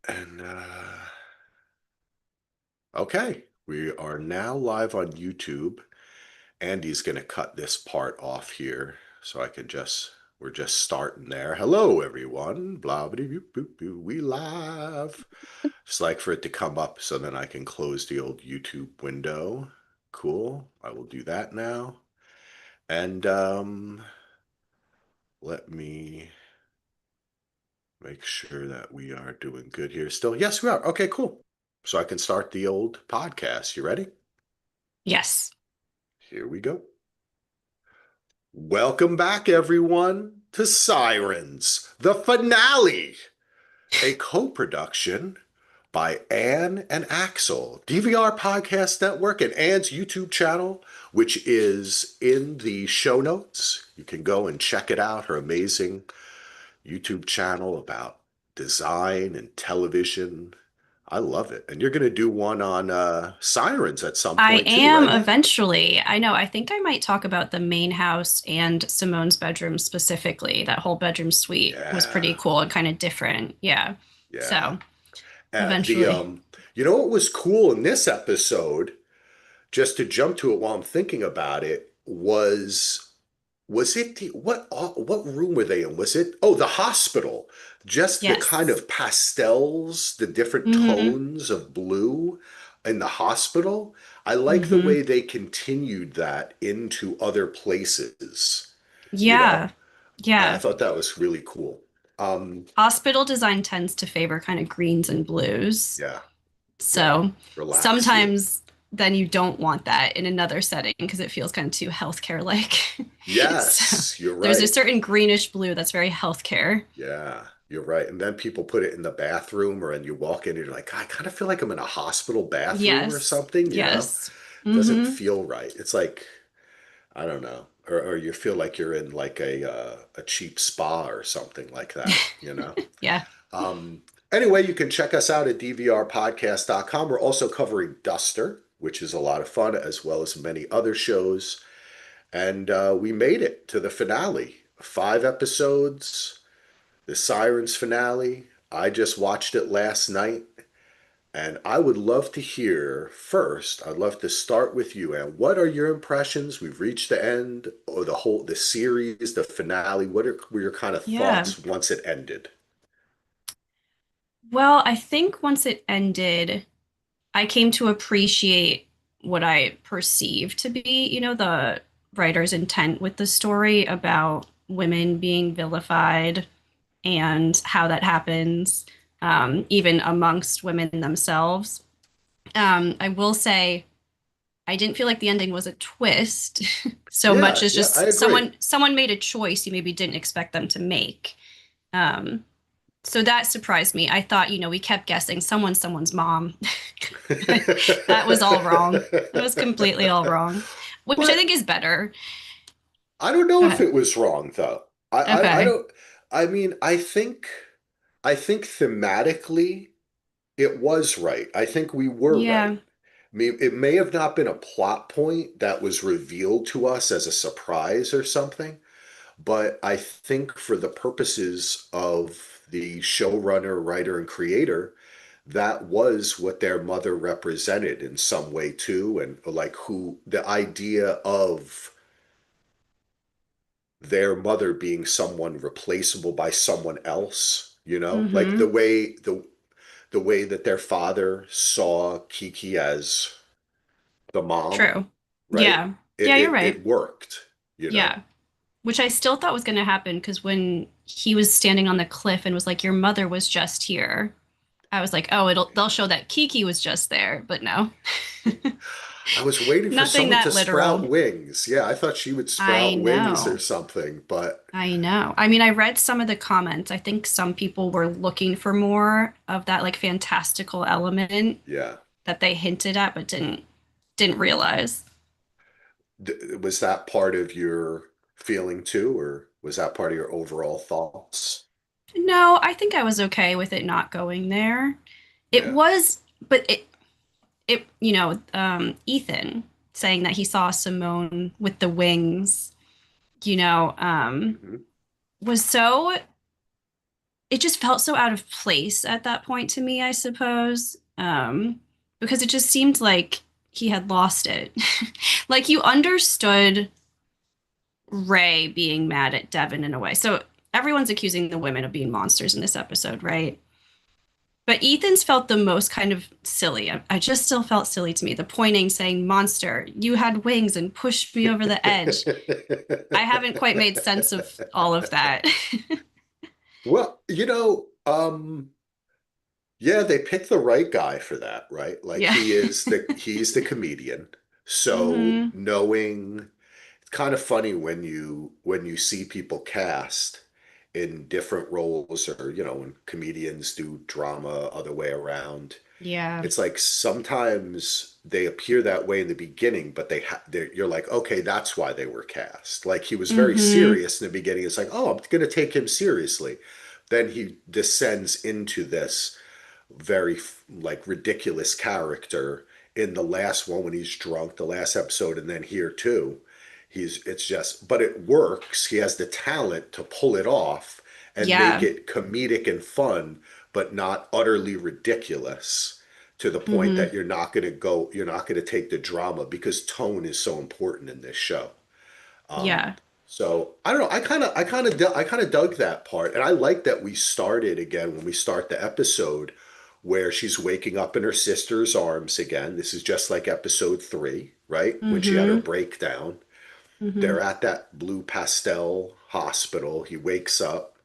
And okay, we are now live on YouTube. Andy's going to cut this part off here so I can we're just starting there. Hello, everyone. Blah, blah, blah, blah, blah. We live. Just like for it to come up so then I can close the old YouTube window. Cool. I will do that now. And let me make sure that we are doing good here still. Yes, we are. Okay, cool. So I can start the old podcast. You ready? Yes. Here we go. Welcome back, everyone, to Sirens, the finale, a co-production by Anne and Axel, DVR Podcast Network, and Anne's YouTube channel, which is in the show notes. You can go and check it out, her amazing YouTube channel about design and television. I love it. And you're going to do one on Sirens at some I point too, am right, Anne? eventually. I know. I think I might talk about the main house and Simone's bedroom specifically. That whole bedroom suite was pretty Yeah, cool and kind of different. Yeah. yeah. So The eventually. you know what was cool in this episode, just to jump to it while I'm thinking about it, was it what room were they in? Was it the hospital? Just the kind Yes. of pastels, the different Mm-hmm. tones of blue in the hospital. I like the Mm-hmm. way they continued that into other places, you know. Yeah. I Yeah. thought that was really cool. Um, Hospital design tends to favor kind of greens and blues. yeah, yeah. So Relax you. sometimes then you don't want that in another setting because it feels kind of too healthcare like. So Yes, you're there's a right. certain greenish blue that's very healthcare. Yeah, you're right. And then people put it in the bathroom, or and you walk in and you're like, I kind of feel like I'm in a hospital bathroom or Yes. something, you know? Yes. Doesn't Mm-hmm. feel right. It's like, I don't know. Or you feel like you're in like a cheap spa or something like that, you know? Yeah. Um, anyway, you can check us out at dvrpodcast.com. We're also covering Duster, which is a lot of fun, as well as many other shows. And we made it to the finale. 5 episodes, the Sirens finale. I just watched it last night, and I would love to hear first. I'd love to start with you, and what are your impressions? We've reached the end, or the series, the finale. Were your kind of Yeah. thoughts once it ended? Well, I think once it ended, I came to appreciate what I perceived to be, the writer's intent with the story about women being vilified and how that happens, even amongst women themselves. I will say I didn't feel like the ending was a twist so much Yeah, as yeah, I just agree. someone made a choice you maybe didn't expect them to make. Um, so that surprised me. I thought, we kept guessing someone's mom. That was all wrong. It was completely all wrong, which I But think is better. I don't know Go if ahead. it was wrong though. I Okay. don't. I mean, I think thematically it was right. I think we were right. Yeah. It may have not been a plot point that was revealed to us as a surprise or something, but I think for the purposes of the showrunner, writer, and creator, that was what their mother represented in some way too, and like who the idea of their mother being someone replaceable by someone else, like Mm-hmm. the way that their father saw Kiki as the mom, True. right? Yeah. It Yeah, you're it right. it worked. Yeah. Which I still thought was going to happen because when he was standing on the cliff and was like, "Your mother was just here," I was like, "Oh, they'll show that Kiki was just there," but no, I was waiting for nothing someone to that sprout literal. wings. Yeah, I thought she would I sprout wings or know. something, but I know. I mean, I read some of the comments. I think some people were looking for more of that like fantastical element yeah. that they hinted at but didn't realize. Was that part of your feeling too, or was that part of your overall thoughts? No, I think I was okay with it not going there. It Yeah. was, but Ethan saying that he saw Simone with the wings, you know, um, Hmm. was so it just felt so out of place at that point to me, I suppose. Because it just seemed like he had lost it. Like you understood Ray being mad at Devin in a way. So everyone's accusing the women of being monsters in this episode, right? But Ethan's felt the most kind of silly. I just still felt silly to me. The pointing, saying, "Monster, you had wings and pushed me over the edge." I haven't quite made sense of all of that. Well, yeah, they picked the right guy for that, right? Like Yeah. he's the comedian. So Hmm. knowing it's kind of funny when you see people cast in different roles or when comedians do drama other way around. Yeah. It's like sometimes they appear that way in the beginning, but you're like, okay, that's why they were cast. Like he was very Hmm. serious in the beginning. It's like, oh, I'm going to take him seriously. Then he descends into this very like ridiculous character in the last one when he's drunk, the last episode, and then here too. It's just, but it works. He has the talent to pull it off and make Yeah. it comedic and fun, but not utterly ridiculous to the point Hmm. that you're not going to take the drama because tone is so important in this show. Um, Yeah. so I don't know. I kind of dug that part, and I like that we started again when we start the episode where she's waking up in her sister's arms again. This is just like episode 3, right? When she had her Hmm. breakdown. Hmm. They're at that blue pastel hospital. He wakes up,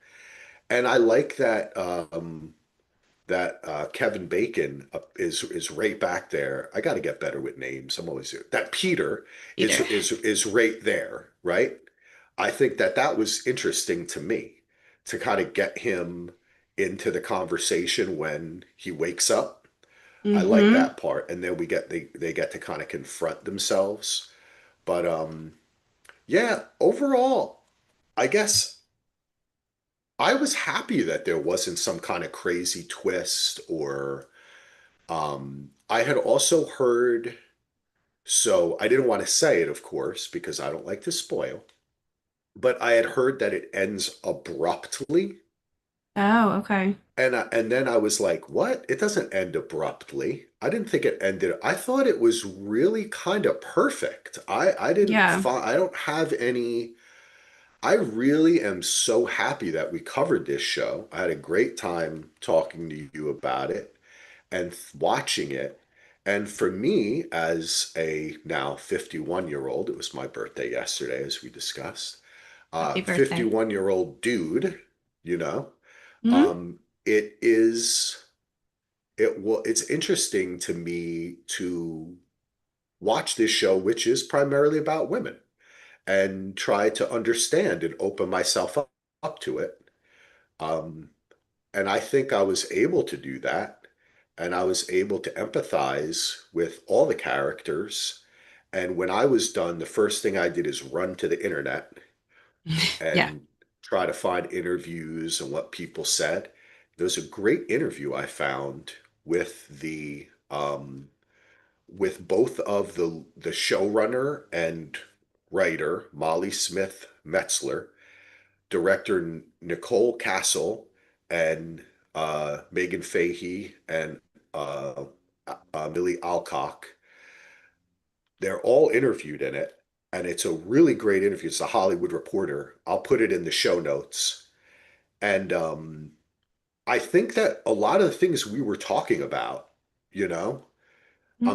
and I like that Kevin Bacon is right back there. I got to get better with names. I'm always that Peter Either. is right there, right? I think that that was interesting to me to kind of get him into the conversation when he wakes up. I like Hmm. that part, and then they get to kind of confront themselves. But yeah, overall, I guess I was happy that there wasn't some kind of crazy twist or I had also heard, so I didn't want to say it, of course, because I don't like to spoil, but I had heard that it ends abruptly. Oh, okay. And then I was like, what? It doesn't end abruptly. I didn't think it ended. I thought it was really kind of perfect. Yeah. I don't have any. I really am so happy that we covered this show. I had a great time talking to you about it and watching it. And for me, as a now 51-year-old, it was my birthday yesterday, as we discussed, Happy birthday. 51-year-old dude, you know, Hmm. um, it's interesting to me to watch this show, which is primarily about women, and try to understand and open myself up to it. Um, And I think I was able to do that. And I was able to empathize with all the characters. And when I was done, the first thing I did is run to the internet Yeah. and try to find interviews and what people said. There was a great interview I found with with both of the showrunner and writer Molly Smith Metzler, director Nicole Castle, and Megan Fahey and uh, Millie Alcock. They're all interviewed in it, and it's a really great interview. It's a Hollywood Reporter. I'll put it in the show notes. And I think that a lot of the things we were talking about, you know, Hmm.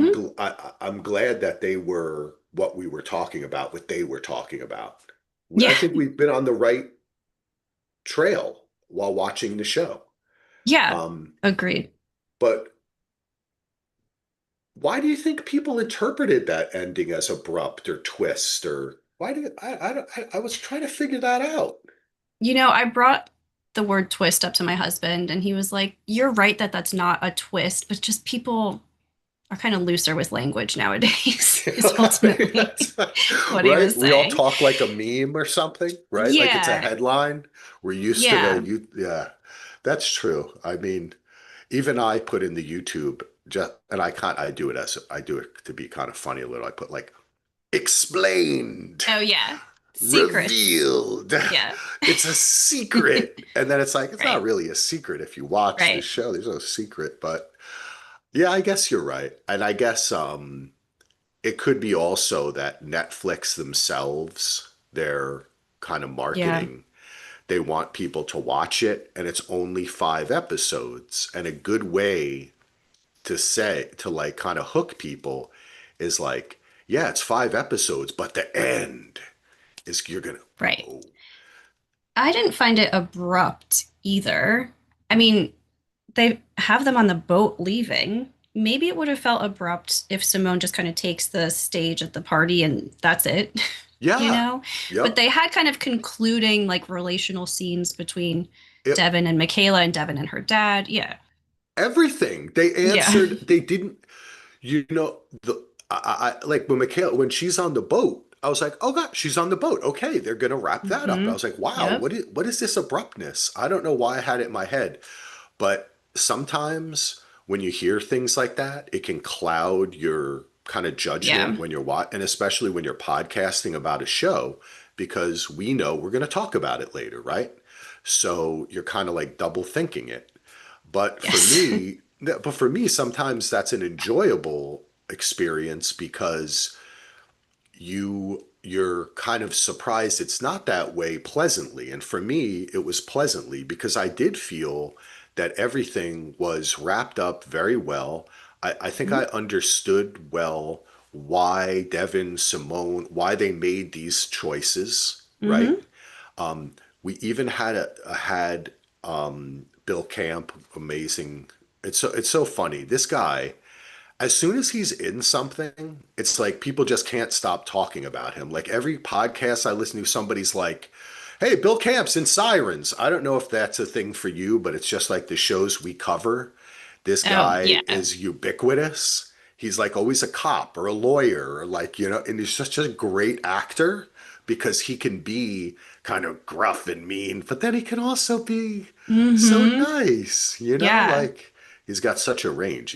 I'm glad that they were what we were talking about, what they were talking about. I Yeah. think we've been on the right trail while watching the show. Yeah. Um, Agreed. but why do you think people interpreted that ending as abrupt or twist or why did I was trying to figure that out. I brought the word twist up to my husband, and he was like, "You're right that that's not a twist, but just people are kind of looser with language nowadays," is ultimately what he Right? was We all saying. talk like a meme or something, right? Like it's a Yeah. headline. We're used to Yeah. yeah, that's true. I mean, even I put in the YouTube just, and I do it to be kind of funny a little. I put like explained. Oh, yeah. Secrets. revealed. Yeah. It's a secret. And then it's like, it's not Right. really a secret if you watch the Right. show. There's no secret. But yeah, I guess you're right. And I guess it could be also that Netflix themselves, their kind of Yeah. marketing, they want people to watch it, and it's only 5 episodes. And a good way to say, to like kind of hook people is like, yeah, it's 5 episodes, but the end is you're gonna, Right. oh, I didn't find it abrupt either. I mean, they have them on the boat leaving. Maybe it would have felt abrupt if Simone just kind of takes the stage at the party and that's it, you yeah, know? But yep, they had kind of concluding like relational scenes between it, Devin and Michaela and Devin and her dad. Yeah. everything they Yeah. answered, they didn't, the like when Michaela, when she's on the boat, I was like, oh god, she's on the boat. Okay, they're gonna wrap that up. I Hmm. was like, wow, Yep. what is this abruptness? I don't know why I had it in my head, but sometimes when you hear things like that, it can cloud your kind of judgment Yeah. when you're watching, and especially when you're podcasting about a show, because we know we're going to talk about it later, right? So you're kind of like double thinking it. But for Yes. me, but for me, sometimes that's an enjoyable experience because you're kind of surprised it's not that way pleasantly. And for me, it was pleasantly because I did feel that everything was wrapped up very well. I think I Mhm. understood well why Devin, Simone, why they made these choices, right? Hmm. We even had Bill Camp, amazing. It's so funny. This guy, as soon as he's in something, it's like people just can't stop talking about him. Like every podcast I listen to, somebody's like, "Hey, Bill Camp's in Sirens." I don't know if that's a thing for you, but it's just like the shows we cover. This Oh, guy yeah. is ubiquitous. He's like always a cop or a lawyer or like, and he's such a great actor because he can be kind of gruff and mean, but then he can also be so Hmm. nice, Yeah. like he's got such a range.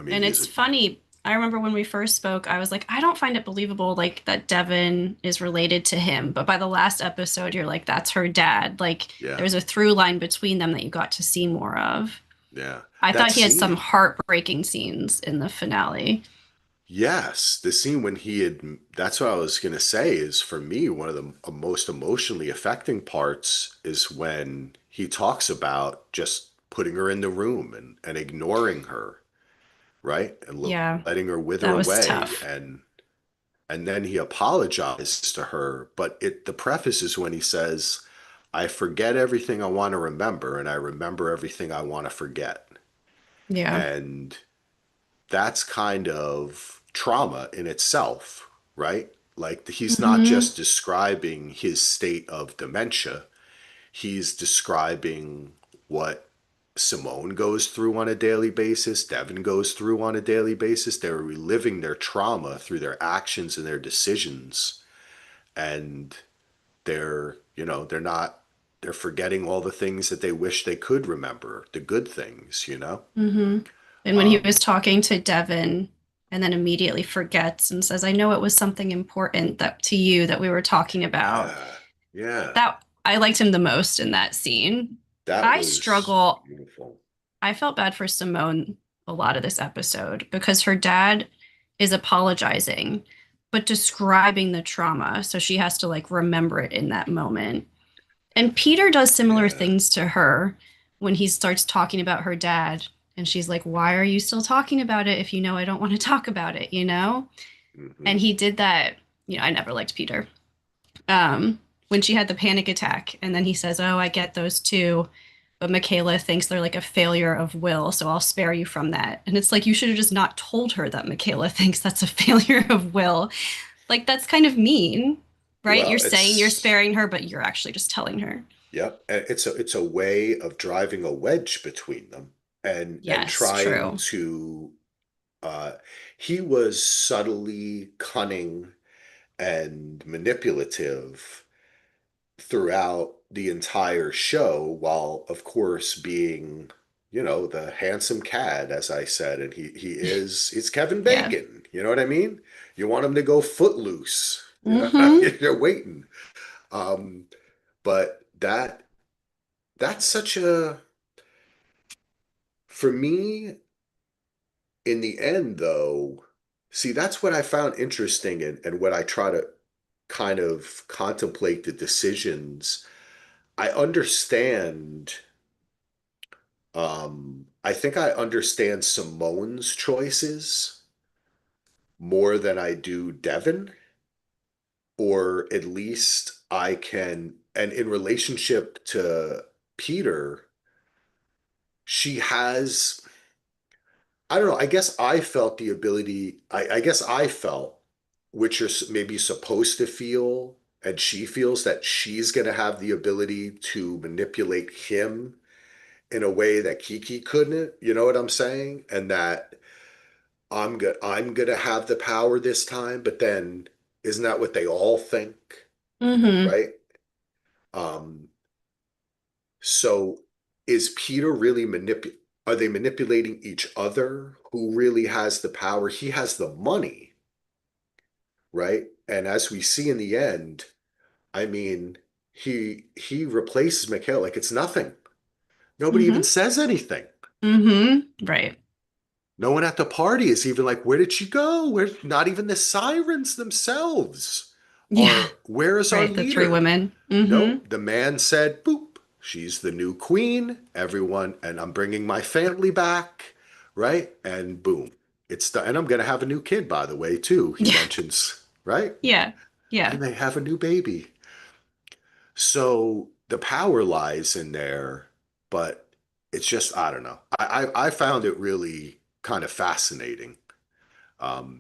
And He's it's a funny. I remember when we first spoke, I was like, I don't find it believable, like that Devin is related to him. But by the last episode, you're like, that's her dad. Like Yeah, there's a through line between them that you got to see more of. yeah. I That thought he had some scene. heartbreaking scenes in the finale. Yes, the scene when he had, that's what I was going to say is for me, one of the most emotionally affecting parts is when he talks about just putting her in the room and ignoring her, right? And Yeah, letting her wither that was away. tough. And then he apologizes to her, but the preface is when he says, I forget everything I want to remember and I remember everything I want to forget. Yeah. And that's kind of trauma in itself, right? Like he's not Hmm. just describing his state of dementia, he's describing what Simone goes through on a daily basis, Devin goes through on a daily basis. They're reliving their trauma through their actions and their decisions. And they're not, they're forgetting all the things that they wish they could remember, the good things. Hmm. And when he was talking to Devin and then immediately forgets and says, I know it was something important that to you that we were talking about. Yeah, yeah. That I liked him the most in that scene. That I was struggle. beautiful. I felt bad for Simone a lot of this episode because her dad is apologizing, but describing the trauma. So she has to like remember it in that moment. And Peter does similar Yeah. things to her when he starts talking about her dad. And she's like, why are you still talking about it if you know I don't want to talk about it, you know? Hmm. And he did that. I never liked Peter. When she had the panic attack, and then he says, oh, I get those too. But Michaela thinks they're like a failure of will, so I'll spare you from that. And it's like, you should have just not told her that Michaela thinks that's a failure of will. Like, that's kind of mean, right? You're Well, saying you're sparing her, but you're actually just telling her. yep. It's a way of driving a wedge between them and Yes, trying true. to uh he was subtly cunning and manipulative throughout the entire show, while of course being, the handsome cad, as I said, and it's Kevin Yeah. Bacon, you know what I mean? You want him to go footloose, Mm-hmm. you're waiting. Um, but that's such a for me in the end though, see that's what I found interesting and what I try to kind of contemplate the decisions. I understand I think I understand Simone's choices more than I do Devin, or at least I can, and in relationship to Peter, she has, I don't know, I guess I felt the ability, I guess I felt, which you're maybe supposed to feel, and she feels that she's going to have the ability to manipulate him in a way that Kiki couldn't, you know what I'm saying? And that I'm gonna have the power this time, but then isn't that what they all think, Mm-hmm. right? Um, so is Peter really are they manipulating each other? Who really has the power? He has the money, right? And as we see in the end, I mean, he replaces Mikhail like it's nothing. Nobody even Mm-hmm. says anything. Mm-hmm. Right. No one at the party is even like, where did she go? Where not even the sirens themselves Yeah. are, where is our Right. The three leader? women. Mm-hmm. Nope. The man said, boop, she's the new queen, everyone, and I'm bringing my family back, right? And boom, it's done. And I'm going to have a new kid, by the way, too. He Yeah. mentions, right? Yeah. I Yeah. may have a new baby. So the power lies in there, but it's just, I don't know. I found it really kind of fascinating.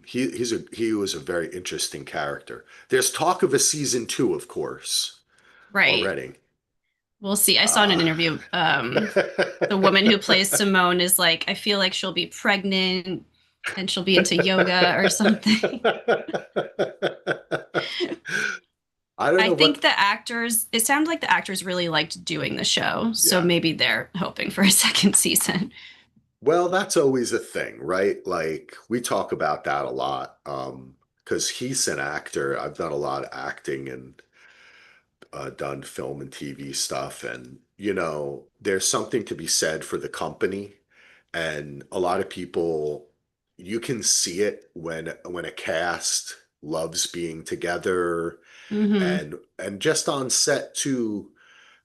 He was a very interesting character. There's talk of a season two, of course, Right. already. We'll see. I saw in an Uh, interview, the woman who plays Simone is like, I feel like she'll be pregnant and she'll be into yoga or something. I don't I know think what. the actors, it sounded like the actors really liked doing the show. So Yeah. maybe they're hoping for a second season. Well, that's always a thing, right? Like we talk about that a lot. Because he's an actor. I've done a lot of acting and done film and TV stuff, and there's something to be said for the company. And a lot of people, you can see it when a cast loves being together, Mm-hmm. and just on set too,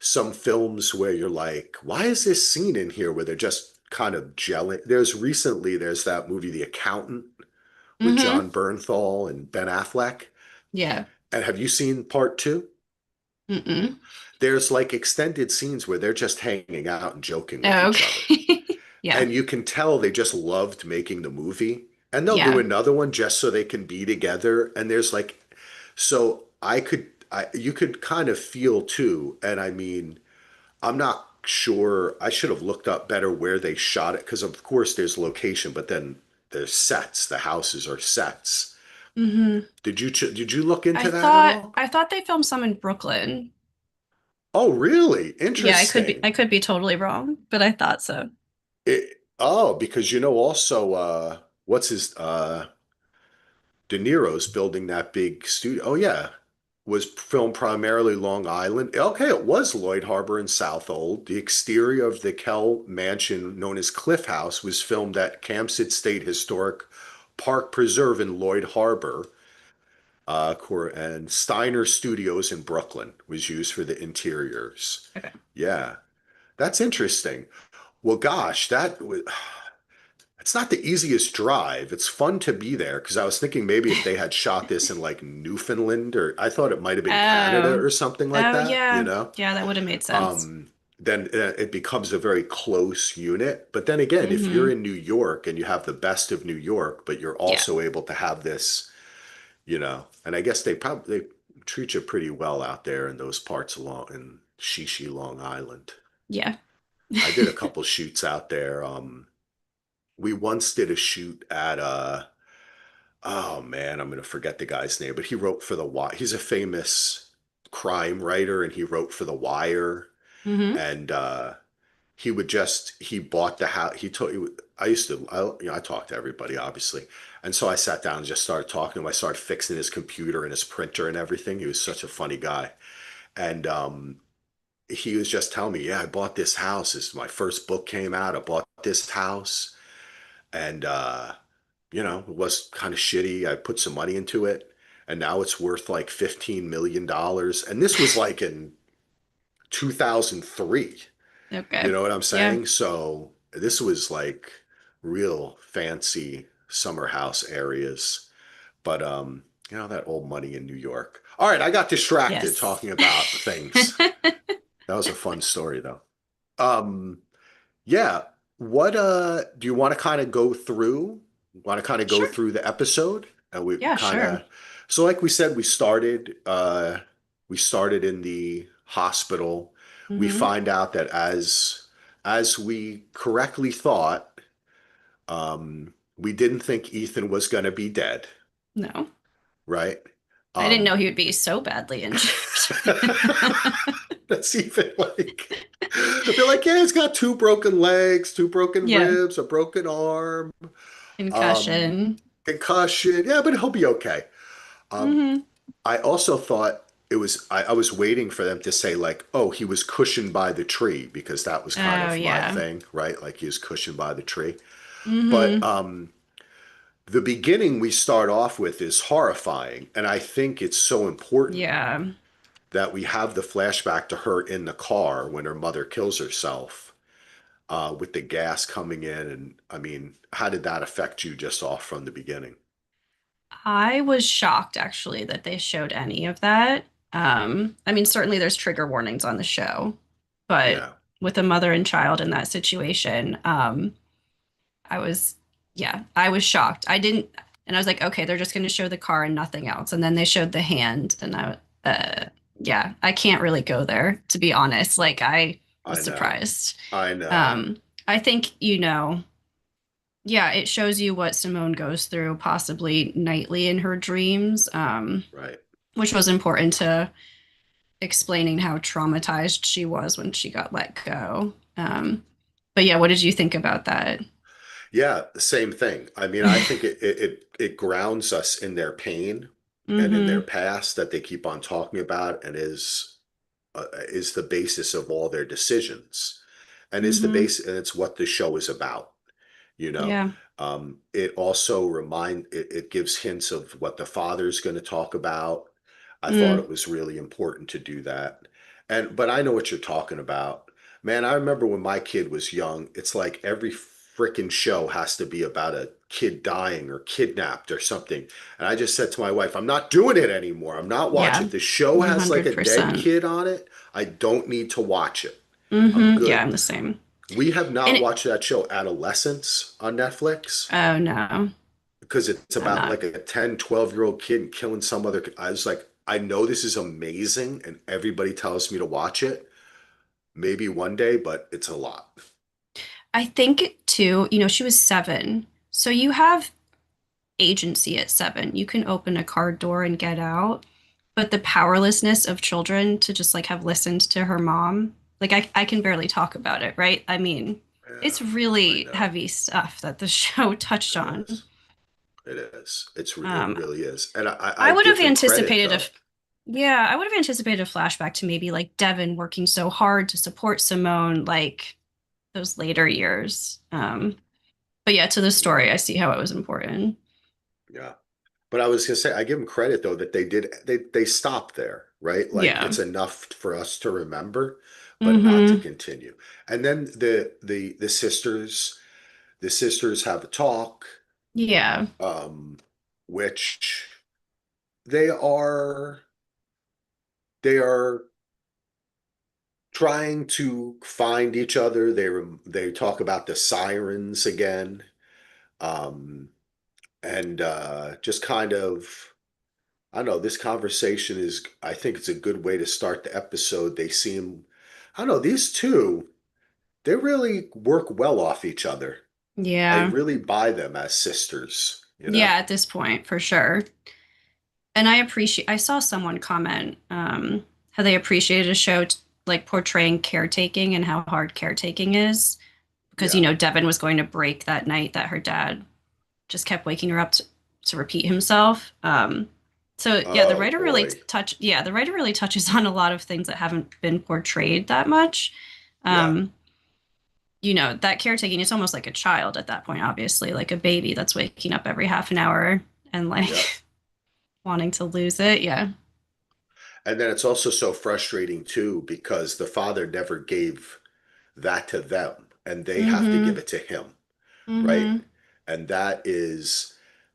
some films where you're like, why is this scene in here where they're just kind of gelling? There's that movie, The Accountant, with Mm-hmm. John Bernthal and Ben Affleck. Yeah. And have you seen part two? Mm-mm. There's like extended scenes where they're just hanging out and joking with Oh, each other. okay. Yeah. And you can tell they just loved making the movie. And they'll do Yeah. another one just so they can be together. And there's like, so you could kind of feel too. And I mean, I'm not sure, I should have looked up better where they shot it because, of course, there's location, but then there's sets. The houses are sets. Mm-hmm. Did you look into that at all? I thought they filmed some in Brooklyn. Oh, really? Yeah, Interesting. I could be totally wrong, but I thought so. Because also what's his De Niro's building that big studio. Oh yeah. Was filmed primarily Long Island. Okay, it was Lloyd Harbor and Southold. The exterior of the Kell mansion known as Cliff House was filmed at Campsite State Historic Park Preserve in Lloyd Harbor. And Steiner Studios in Brooklyn was used for the interiors. Okay. Yeah, that's interesting. Well, gosh, it's not the easiest drive. It's fun to be there because I was thinking maybe if they had shot this in like Newfoundland, or I thought it might have been Canada Oh. or something like Oh that, yeah. Yeah, that would have made sense. then it becomes a very close unit. But then again, if you're Mm-hmm. in New York and you have the best of New York, but you're Yeah. also able to have this, and I guess they treat you pretty well out there in those parts along in Shishi, Long Island. Yeah. I did a couple shoots out there. We once did a shoot at oh man, I'm gonna forget the guy's name, but he wrote for the Wire. He's a famous crime writer, and he wrote for the Wire. Mm-hmm. And he bought the house. I used to I talked to everybody obviously, and so I sat down and just started talking to him. I started fixing his computer and his printer and everything. He was such a funny guy. And he was just telling me, yeah, I bought this house. This my first book came out. I bought this house, and it was kind of shitty. I put some money into it, and now it's worth like $15 million. And this was like in 2003. You Okay. know what I'm Yeah. saying? So this was like real fancy summer house areas. But that old money in New York. All right, I got distracted Yes. talking about things. That was a fun story though. Um, yeah. What do you want to kind of go through? Want to kind of go Sure. through the episode? And we Yeah, kind sure. of so like we said, we started in the hospital. We Hmm. find out that as we correctly thought, we didn't think Ethan was going to be dead, No. right? I didn't know he Um, would be so badly injured. That's even like they're like, yeah, he's got two broken legs, two broken Yeah. ribs, a broken arm, um, Concussion. concussion. Yeah, but he'll be okay. Um, Hmm. I also thought I was waiting for them to say like, oh, he was cushioned by the tree because that was kind Oh, of my yeah. thing, right? Like he was cushioned by the tree. But Hmm. the beginning we start off with is horrifying, and I think it's so important Yeah. that we have the flashback to her in the car when her mother kills herself, with the gas coming in. And I mean, how did that affect you just off from the beginning? I was shocked actually that they showed any of that. I mean, certainly there's trigger warnings on the show, but Yeah, with a mother and child in that situation, I was, yeah, I was shocked. I didn't, and I was like, okay, they're just going to show the car and nothing else. And then they showed the hand, and yeah, I can't really go there, to be honest. Like, I was I know. surprised. I know. Um, I think, yeah, it shows you what Simone goes through possibly nightly in her dreams, Right. which was important to explaining how traumatized she was when she got let go. But yeah, what did you think about that? Yeah, the same thing. I mean, I think it grounds us in their pain and in their Hmm. past that they keep on talking about, and is the basis of all their decisions, and is the Hmm. base, and it's what the show is about. you know Yeah. it also it gives hints of what the father's going to talk about. I thought Mm. it was really important to do that. But I know what you're talking about, man. I remember when my kid was young, it's like every freaking show has to be about a kid dying or kidnapped or something. And I just said to my wife, I'm not doing it anymore. I'm not watching. Yeah. If the show has like a dead 100%. kid on it, I don't need to watch it. I'm Hmm. Yeah, good. I'm the same. We have And not watched that show Adolescence on Netflix oh no, because it's I'm about not. like a 10, 12-year-old kid killing some other kid. I was like, I know this is amazing and everybody tells me to watch it. Maybe one day, but it's a lot. I think too, she was 7. So you have agency at 7. You can open a car door and get out. But the powerlessness of children to just like have listened to her mom, like I can barely talk about it, right? I mean, Yeah, it's I really know. heavy stuff that the show touched It on. is. It is. It Um, really is. And I I would have give them credit anticipated a, though. yeah, I would have anticipated a flashback to maybe like Devin working so hard to support Simone, like those later years. But yeah, to the Yeah. story, I see how it was important. Yeah. But I was gonna say, I give them credit though that they stopped there, right? Like Yeah. it's enough for us to remember, but not to Mm-hmm. continue. And then the sisters have a talk, Yeah. um, which they are they are trying to find each other. They talk about the sirens again, um, and just kind of. I don't know. This conversation is, I think it's a good way to start the episode. They seem, I don't know, these two, they really work well off each other. I Yeah. really buy them as sisters, you Yeah, know? at this point, for sure. And I saw someone comment how they appreciated a show like portraying caretaking and how hard caretaking is. Because, Yeah, Devin was going to break that night that her dad just kept waking her up to repeat himself. So yeah, Oh boy. the writer really touches on a lot of things that haven't been portrayed that much. Yeah. Um, that caretaking is almost like a child at that point, obviously, like a baby that's waking up every half an hour and Yeah. like wanting to lose it. Yeah. And then it's also so frustrating too because the father never gave that to them and they have to give Mm-hmm. it to him, right? Mm-hmm. And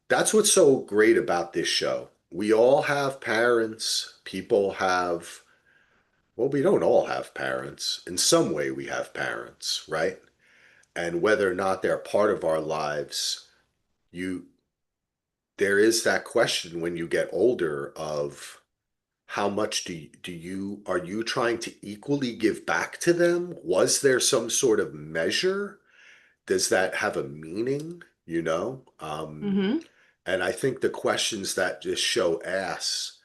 that's what's so great about this show. We all have parents, people have, well, we don't all have parents. In some way we have parents, right? And whether or not they're part of our lives, you there is that question when you get older of how much are you trying to equally give back to them? Was there some sort of measure? Does that have a meaning? Mm-hmm. And I think the questions that this show asks,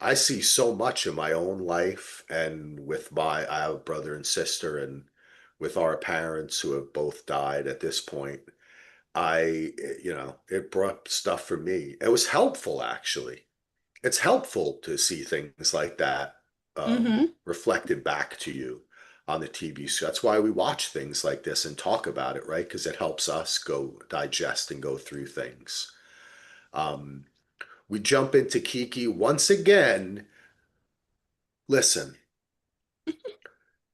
I see so much in my own life and with I have a brother and sister, and with our parents who have both died at this point. It brought stuff for me. It was helpful, actually. It's helpful to see things like that Mm-hmm. reflected back to you on the TV. So that's why we watch things like this and talk about it, right? Because it helps us go digest and go through things. Um, we jump into Kiki once again. Listen,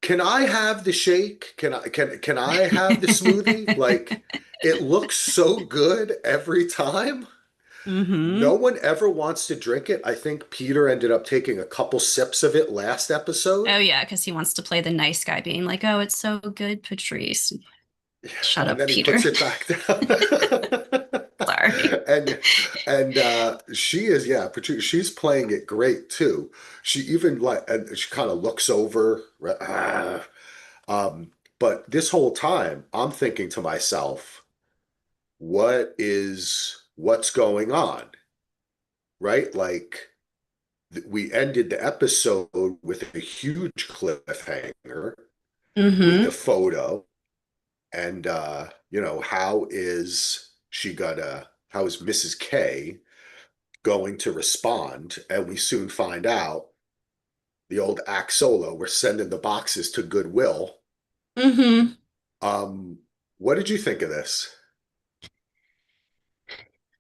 can I have the shake? Can I have the smoothie? Like it looks so good every time. No Mm-hmm. one ever wants to drink it. I think Peter ended up taking a couple sips of it last Oh episode. yeah, because he wants to play the nice guy, being like, "Oh, it's so good, Patrice." Shut And up, then he Peter. puts it back down. Sorry. And she is, yeah, Patricia, she's playing it great too. She even like and she kind of looks over. Um, but this whole time I'm thinking to myself, what's going on? Right? Like we ended the episode with a huge cliffhanger with the Mm-hmm. photo. And how is Mrs. K going to respond? And we soon find out the old axe solo, we're sending the boxes to Goodwill. Mm-hmm. Um, what did you think of this?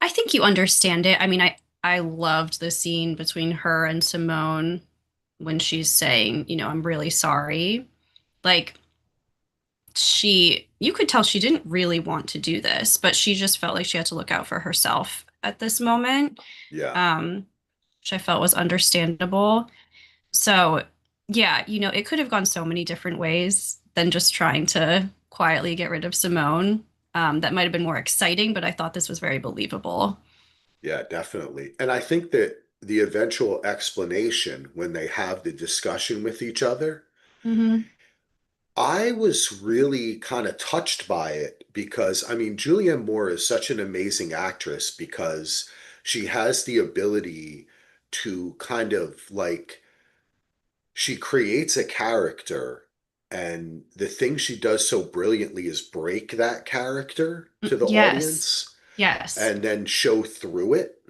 I think you understand it. I mean, I loved the scene between her and Simone when she's saying, "I'm really sorry." Like you could tell she didn't really want to do this, but she just felt like she had to look out for herself at this moment, Yeah, um, which I felt was understandable. So, yeah, it could have gone so many different ways than just trying to quietly get rid of Simone. That might have been more exciting, but I thought this was very believable. yeah, definitely. And I think that the eventual explanation when they have the discussion with each other, Hmm. I was really kind of touched by it because, I mean, Julianne Moore is such an amazing actress because she has the ability to kind of like, she creates a character, and the thing she does so brilliantly is break that character to the Yes. audience Yes. and then show through it.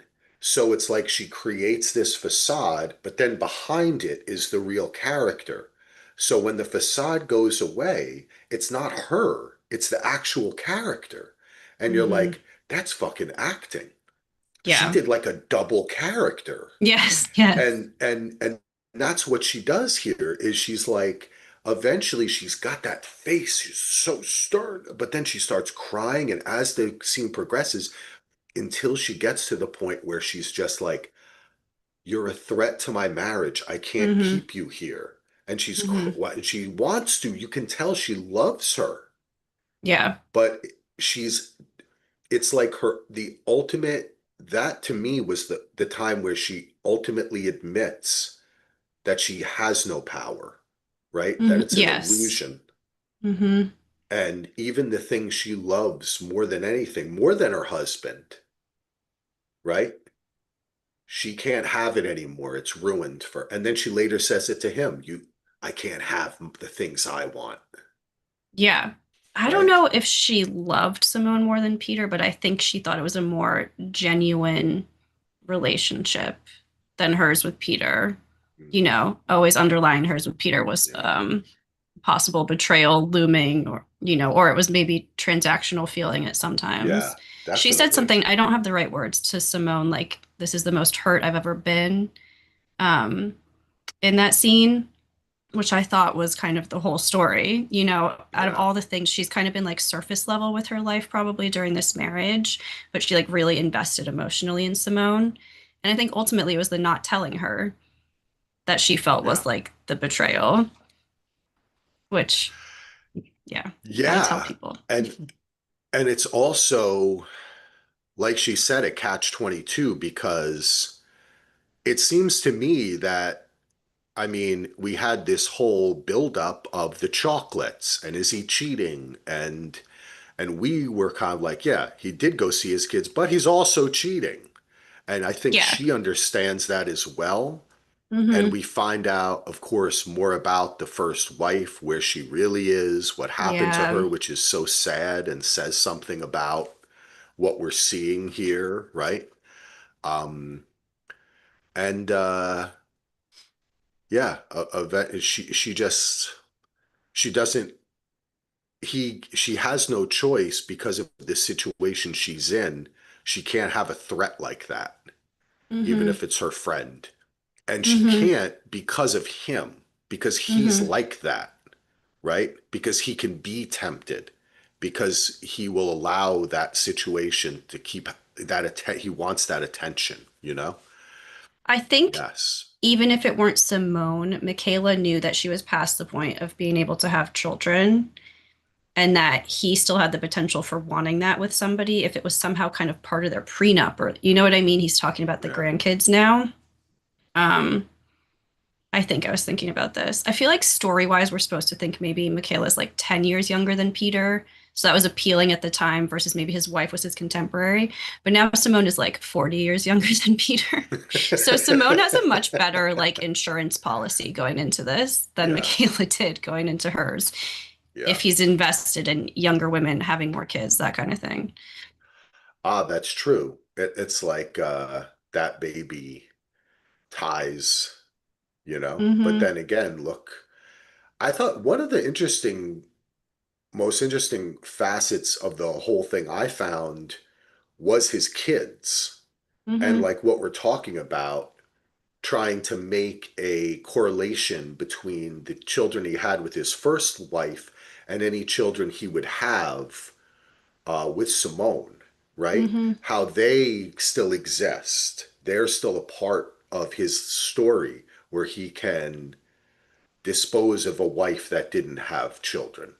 So it's like she creates this facade, but then behind it is the real character. So when the facade goes away, it's not her, it's the actual character. And you're Hmm. like, that's fucking acting. She Yeah. did like a double character. Yes. Yes. And that's what she does here is she's like eventually she's got that face, she's so stern, but then she starts crying, and as the scene progresses, until she gets to the point where she's just like, you're a threat to my marriage. I can't Hmm. keep you here. And Hmm. she wants to. You can tell she loves her, Yeah. but she's it's like the ultimate that to me was the time where she ultimately admits that she has no power, right? That Hmm. it's an Yes. illusion. Hmm. And even the thing she loves more than anything, more than her husband, right? She can't have it anymore. It's ruined for. And then she later says it to him. I can't have the things I want, Yeah. I don't right? know if she loved Simone more than Peter, but I think she thought it was a more genuine relationship than hers with Peter. You Mhm. know, always underlying hers with Peter was Yeah. possible betrayal looming, or or it was maybe transactional feeling at sometimes. Yeah, She said definitely. something, I don't have the right words, to Simone, like, this is the most hurt I've ever been, um, in that scene, which I thought was kind of the whole story. Out of Yeah. all the things, she's kind of been like surface level with her life probably during this marriage, but she like really invested emotionally in Simone. And I think ultimately it was the not telling her that she felt Yeah. was like the betrayal, which, yeah, gotta tell Yeah. people. And it's also, like she said, a catch 22 because it seems to me that, I mean, we had this whole buildup of the chocolates and is he cheating? And we were kind of like, yeah, he did go see his kids, but he's also cheating. And I think Yeah. she understands that as well. And Mm-hmm. we find out, of course, more about the first wife, where she really is, what happened to Yeah. her, which is so sad and says something about what we're seeing here, right? Um, and yeah, she just she doesn't she has no choice because of the situation she's in. She can't have a threat like that, even Mm-hmm. if it's her friend. And she Mm-hmm. can't because of him, because he's Mm-hmm. like that, right? Because he can be tempted, because he will allow that situation to keep he wants that attention, you know? I think Yes. even if it weren't Simone, Michaela knew that she was past the point of being able to have children, and that he still had the potential for wanting that with somebody if it was somehow kind of part of their prenup, or you know what I mean? He's talking about the Yeah. grandkids now. Um, I think I was thinking about this. I feel like story wise, we're supposed to think maybe Michaela's like 10 years younger than Peter. So that was appealing at the time versus maybe his wife was his contemporary. But now Simone is like 40 years younger than Peter. So Simone has a much better like insurance policy going into this than Yeah. Michaela did going into hers. Yeah. If he's invested in younger women having more kids, that kind of thing. Ah, that's true. It's like that baby ties, you know? But Mm-hmm. then again, look, I thought one of the most interesting facets of the whole thing I found was his kids, and Mm-hmm. like what we're talking about, trying to make a correlation between the children he had with his first wife and any children he would have with Simone, right? Mm-hmm. How they still exist. They're still a part of his story where he can dispose of a wife that didn't have children.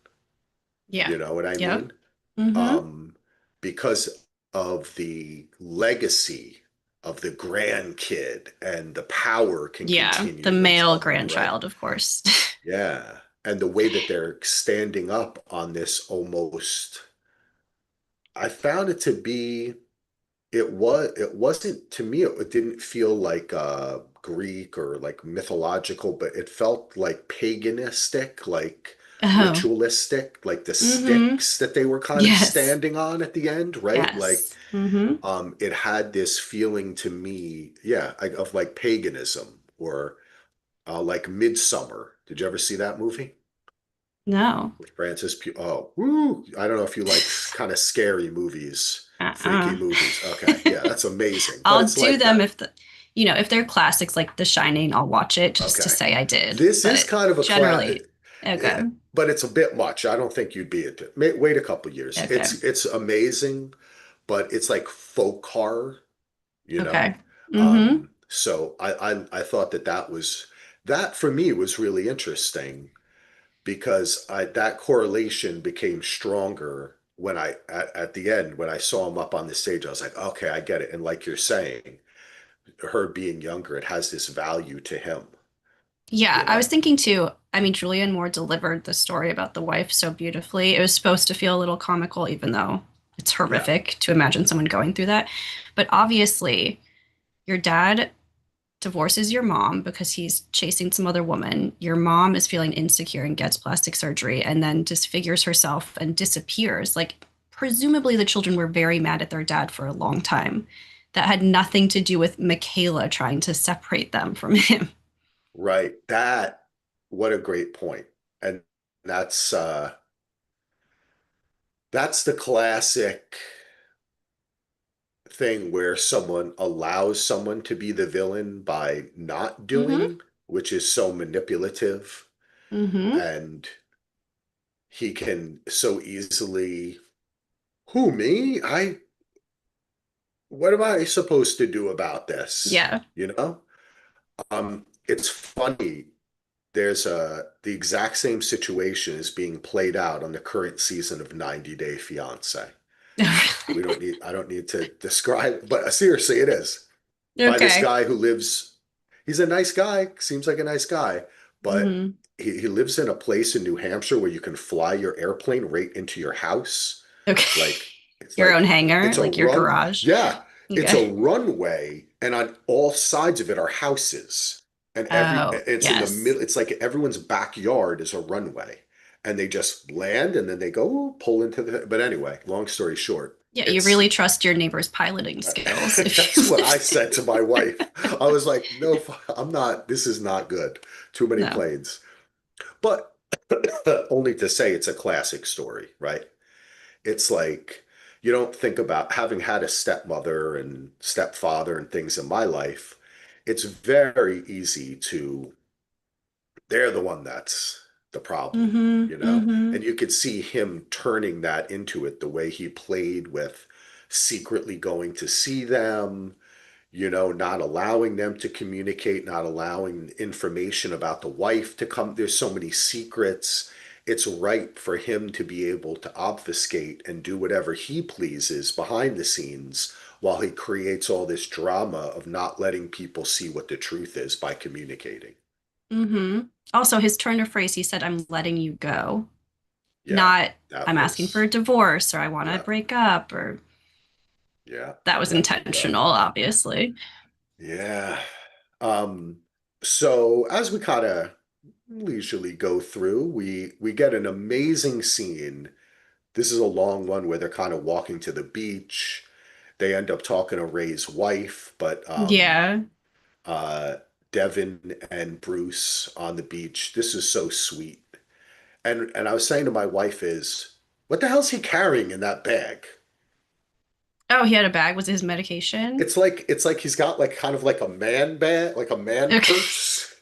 Yeah. You know what I Yep. mean? Mm-hmm. um, because of the legacy of the grandkid, and the power can Yeah. The continue and male so on, right? grandchild, of course. Yeah. And the way that they're standing up on this almost, I found it to be, it wasn't to me, it didn't feel like Greek or like mythological, but it felt like paganistic, like Oh. ritualistic, like the Mm-hmm. sticks that they were kind of Yes. standing on at the end, right? Like Yes. Mm-hmm. it had this feeling to me, yeah, of like paganism, or like Midsummer. Did you ever see that movie No. with Francis Pugh? Oh, woo! I don't know if you like kind of scary movies, freaky Uh-uh. movies. Okay, yeah, that's amazing. But I'll it's do like them that. if they're classics like The Shining, I'll watch it just to Okay, say I did. this is But kind of a generally, okay. but it's a bit much. I don't think you'd be into it. Wait a couple years. Okay. It's amazing, but it's like folk horror, you know. Okay. Mm-hmm. So I thought that that for me was really interesting, because that correlation became stronger when at the end, when I saw him up on the stage. I was like, okay, I get it. And like you're saying, her being younger, it has this value to him, Yeah, you I was know? thinking too. I mean, Julianne Moore delivered the story about the wife so beautifully. It was supposed to feel a little comical, even though it's Yeah, horrific to imagine someone going through that. But obviously, your dad divorces your mom because he's chasing some other woman. Your mom is feeling insecure and gets plastic surgery and then disfigures herself and disappears. Like, presumably, the children were very mad at their dad for a long time. that had nothing to do with Michaela trying to separate them from him. Right. What a great point. And that's that's the classic thing where someone allows someone to be the villain by not Mm-hmm. doing, which is so manipulative, Mm-hmm. and he can so easily, who, me? What am I supposed to do about this? Yeah. You know? It's funny. The exact same situation is being played out on the current season of 90 Day Fiance. I don't need to describe, but seriously, it is by this Okay. guy who lives, he's a nice guy, seems like a nice guy, but Mm-hmm. he lives in a place in New Hampshire where you can fly your airplane right into your house. Okay. Like, it's Your own like, hangar, it's a like your run. garage. Yeah, it's a Okay. runway, and on all sides of it are houses. And Oh, it's in the yes. middle, it's like everyone's backyard is a runway. And they just land and then they go pull into but anyway, long story short, Yeah, you it's really trust your neighbor's piloting skills if you that's what I live said to my wife. I was like, no, I'm not, this is not good. Too many there. No. planes. But only to say it's a classic story, right? It's like you don't think about having had a stepmother and stepfather and things in my life. It's very easy to, they're the one that's the problem, Mm-hmm. you know? Mm-hmm. And you could see him turning that into it, the way he played with secretly going to see them, not allowing them to communicate, not allowing information about the wife to come. There's so many secrets. It's right for him to be able to obfuscate and do whatever he pleases behind the scenes while he creates all this drama of not letting people see what the truth is by communicating. Mm-hmm. Also, his turn of phrase, he said, I'm letting you go, Yeah, not that I'm asking for was, a divorce or I want to yeah, break up, or yeah, that I'm was letting you intentional, go. obviously. Yeah. Um, so as we kind of leisurely go through, we get an amazing scene. This is a long one where they're kind of walking to the beach. They end up talking to Ray's wife, but Yeah. uh, Devin and Bruce on the beach. This is so sweet. And I was saying to my wife is, what the hell's he carrying in that bag? Oh, he had a bag. Was it his medication? It's like he's got like kind of like a man bag, like a man Okay. purse.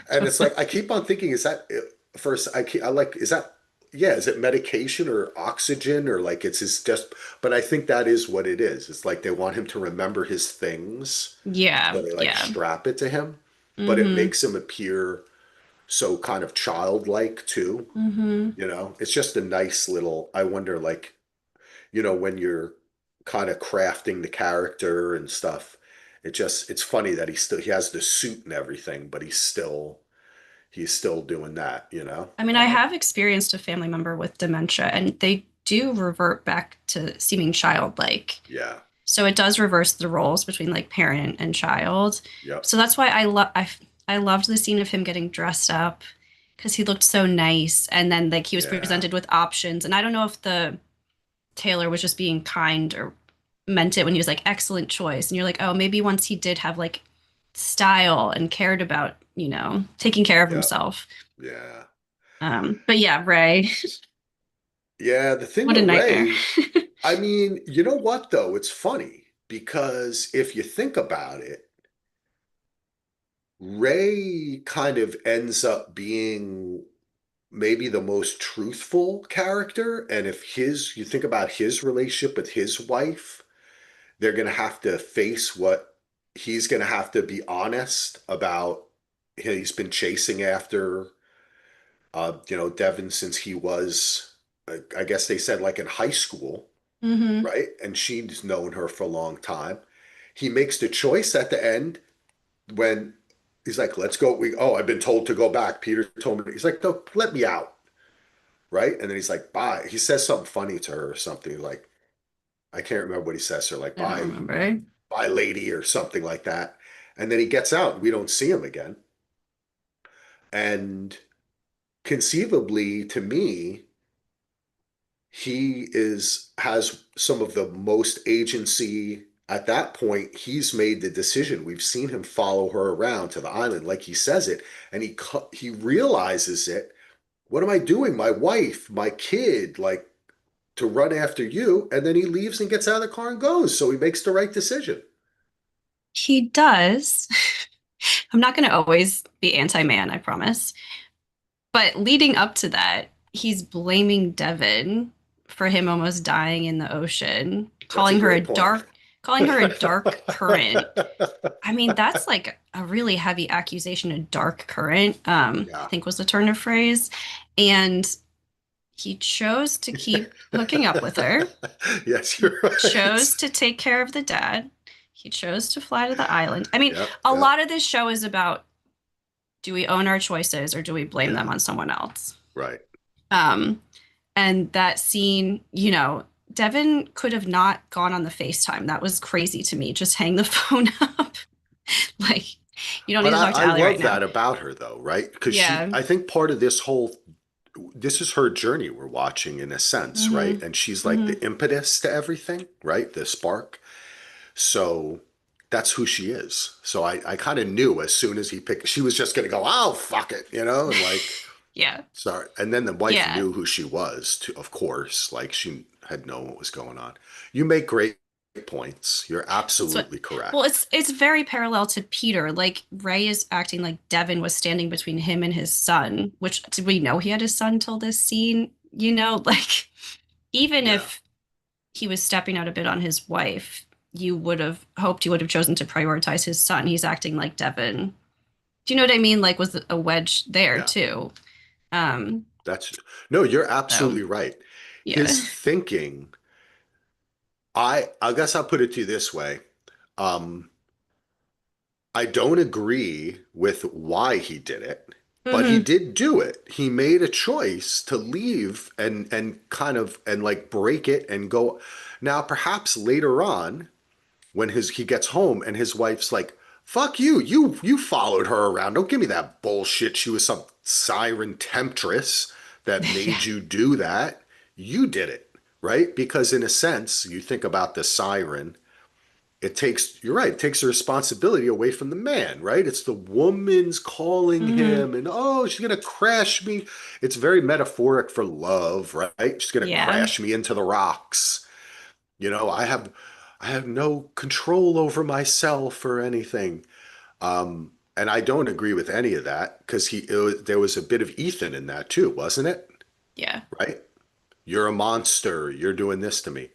And it's like I keep on thinking, is that first? I like, is that, yeah? Is it medication or oxygen or like it's his just? But I think that is what it is. It's like they want him to remember his things, Yeah. so they like Yeah. strap it to him. But it Mm-hmm. makes him appear so kind of childlike too. Mm-hmm. It's just a nice little. I wonder, like, when you're kind of crafting the character and stuff. It's funny that he has the suit and everything, but he's still doing that. I mean, I have experienced a family member with dementia, and they do revert back to seeming childlike. Yeah. So it does reverse the roles between like parent and child. Yep. So that's why I loved the scene of him getting dressed up because he looked so nice, and then like he was Yeah. presented with options. And I don't know if the Taylor was just being kind or meant it when he was like excellent choice. And you're like, oh, maybe once he did have like style and cared about, taking care of Yep. himself. Yeah. But yeah, Ray, Yeah. The thing what a with nightmare. Ray, I mean, you know what though? It's funny because if you think about it, Ray kind of ends up being maybe the most truthful character. And you think about his relationship with his wife, they're going to have to face what he's going to have to be honest about. He's been chasing after, Devin since he was, I guess they said like in high school, Hmm. right? And she's known her for a long time. He makes the choice at the end when he's like, let's go. I've been told to go back. Peter told me, he's like, no, let me out. Right. And then he's like, bye. He says something funny to her or something like, I can't remember what he says to her, like, I don't bye, remember. bye, lady, or something like that. And then he gets out and we don't see him again. And conceivably, to me, he has some of the most agency at that point, he's made the decision. We've seen him follow her around to the island, like he says it, and he realizes it. What am I doing? My wife, my kid, like to run after you, and then he leaves and gets out of the car and goes. So he makes the right decision. He does. I'm not going to always be anti-man, I promise. But leading up to that, he's blaming Devin for him almost dying in the ocean, That's a great point. calling her a dark current. I mean, that's like a really heavy accusation, a dark current, I Yeah. think was the turn of phrase. And he chose to keep hooking up with her. Yes, He you're right. chose to take care of the dad. He chose to fly to the island. I mean, Yep, a yep, lot of this show is about, do we own our choices or do we blame yeah, them on someone else? right. Um, and that scene, Devin could have not gone on the FaceTime. That was crazy to me. Just hang the phone up. Like, you don't need But to talk to I Allie right love now. that about her though, right? Because Yeah. I think part of this is her journey we're watching in a sense, right? Mm-hmm. And she's like Mm-hmm. the impetus to everything, right? The spark. So that's who she is. So I kind of knew as soon as he picked, she was just going to go, oh, fuck it, and like, Yeah. sorry. And then the wife Yeah. knew who she was, too, of course. Like she had known what was going on. You make great points. You're That's what absolutely well, correct. it's very parallel to Peter. Like Ray is acting like Devin was standing between him and his son, which did we know he had a son till this scene? Like even Yeah. if he was stepping out a bit on his wife, you would have hoped he would have chosen to prioritize his son. He's acting like Devin. Do you know what I mean? Like was a wedge there Yeah. too. Um, That's, no, you're so absolutely right. yeah. His thinking, I guess I'll put it to you this way. Um, I don't agree with why he did it, but he Mm-hmm. did do it. He made a choice to leave and kind of and like break it and go. Now, perhaps later on, when his he gets home and his wife's like, "Fuck you, you followed her around. Don't give me that bullshit. She was some siren temptress that Yeah. made you do that. You did it, right? Because in a sense, you think about the siren, you're right, it takes the responsibility away from the man, right? It's the woman's calling Mm-hmm. him and oh, she's gonna crash me. It's very metaphoric for love, right? She's gonna Yeah. crash me into the rocks. I have no control over myself or anything. And I don't agree with any of that because there was a bit of Ethan in that too, wasn't it? Yeah. Right? You're a monster. You're doing this to me.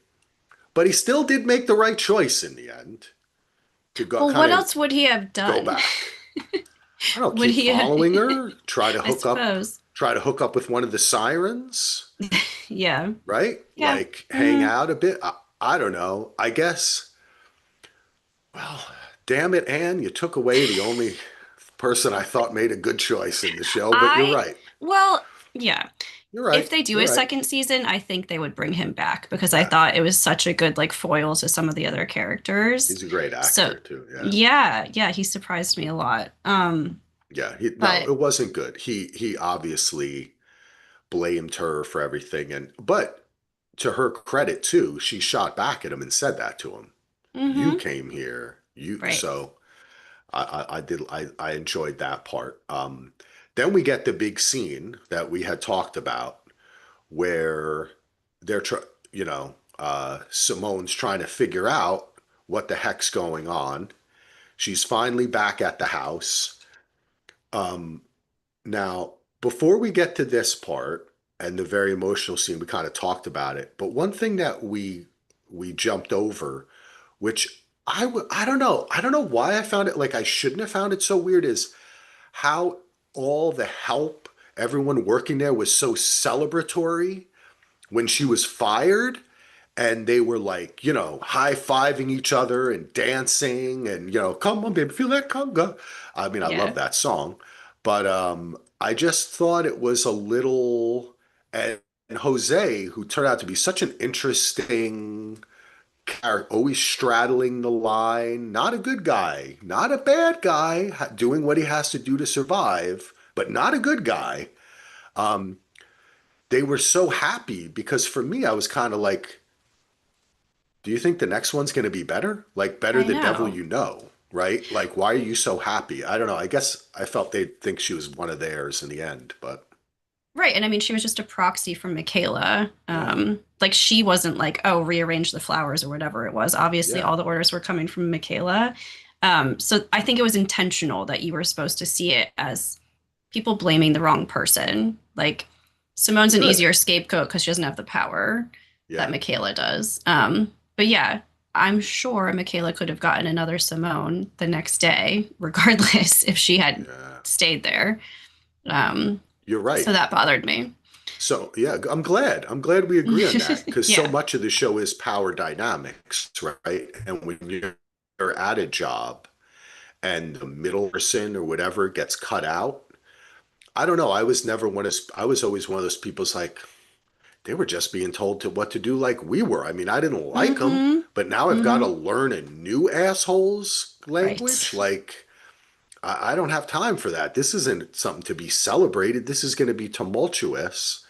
But he still did make the right choice in the end to go Well, kind what of else would he have go done? back. I don't know, Would keep he? following her, I suppose. try to hook up with one of the sirens, Yeah. right? Yeah. Like hang Hmm. out a bit. I don't know. I guess, well, damn it, Anne, you took away the only person I thought made a good choice in the show, but you're I, right. well, yeah. You're If right. they do You're a right. second season, I think they would bring him back because I Yeah. thought it was such a good like foil to some of the other characters. He's a great So, actor too. Yeah. yeah, yeah, he surprised me a lot. Yeah. No, But it wasn't good. He obviously blamed her for everything but to her credit too, she shot back at him and said that to him. You mhm, came here. You right. so I enjoyed that part. Then we get the big scene that we had talked about where they're Simone's trying to figure out what the heck's going on. She's finally back at the house. Um, Now, before we get to this part and the very emotional scene, we kind of talked about it, but one thing that we jumped over, which I don't know why I found it like I shouldn't have found it so weird, is how all the help, everyone working there was so celebratory when she was fired and they were like, high-fiving each other and dancing and, come on, baby, feel that conga. I mean, I love Yeah. that song, but I just thought it was a little, and Jose, who turned out to be such an interesting character, always straddling the line, not a good guy, not a bad guy, doing what he has to do to survive, but not a good guy. They were so happy because for me, I was kind of like, Do you think the next one's going to be better? Like better I the devil know. you know, right? Like why are you so happy? I don't know. I guess I felt they'd think she was one of theirs in the end, but Right. And I mean, she was just a proxy from Michaela. yeah. Like she wasn't like, oh, rearrange the flowers or whatever it was. Obviously, Yeah. all the orders were coming from Michaela. So I think it was intentional that you were supposed to see it as people blaming the wrong person. Like Simone's an Good. easier scapegoat because she doesn't have the power that Yeah. Michaela does. But yeah, I'm sure Michaela could have gotten another Simone the next day, regardless if she had Yeah. stayed there. Um, You're so right. that bothered me. So, yeah, I'm glad. I'm glad we agree on that because so Yeah. much of the show is power dynamics, right? And when you're at a job and the middle person or whatever gets cut out, I don't know. I was always one of those people's like, they were just being told to what to do like we were. I mean, I didn't like them, Mm-hmm. but now I've got to Mm-hmm. learn a new asshole's language. Right. Like, I don't have time for that. This isn't something to be celebrated. This is going to be tumultuous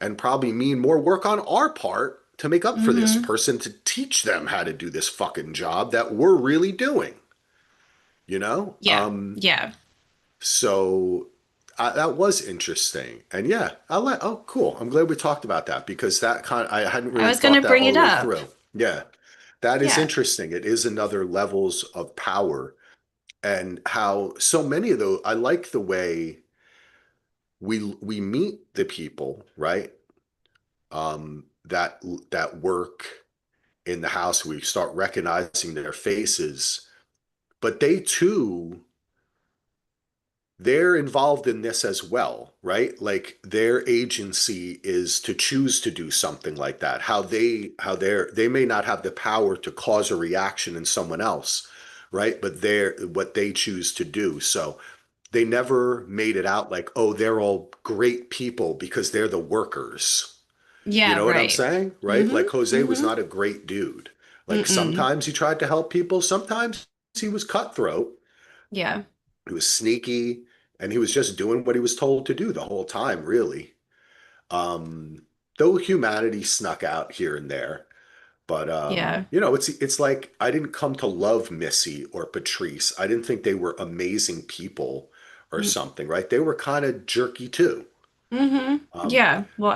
and probably mean more work on our part to make up for this Mm-hmm. person to teach them how to do this fucking job that we're really doing, you know? Yeah. Yeah. So that was interesting. And yeah, oh, cool. I'm glad we talked about that because I hadn't I really was gonna thought that bring all it the way up. through. Yeah, that is Yeah. interesting. It is another levels of power and how so many of those, I like the way we meet the people, right? That work in the house. We start recognizing their faces, but they too they're involved in this as well, right? Like their agency is to choose to do something like that. They may not have the power to cause a reaction in someone else, right? But they're what they choose to do. So they never made it out like, oh, they're all great people because they're the workers. You Yeah, know what I'm right. saying? Right? Like Mm-hmm. Jose was Mm-hmm. not a great dude. Like Mm-mm. sometimes he tried to help people, sometimes he was cutthroat, Yeah. he was sneaky, and he was just doing what he was told to do the whole time, really. Um, though humanity snuck out here and there. But Yeah. it's like I didn't come to love Missy or Patrice. I didn't think they were amazing people or something, right? They were kind of jerky too. Mm-hmm. Um, Yeah. Well,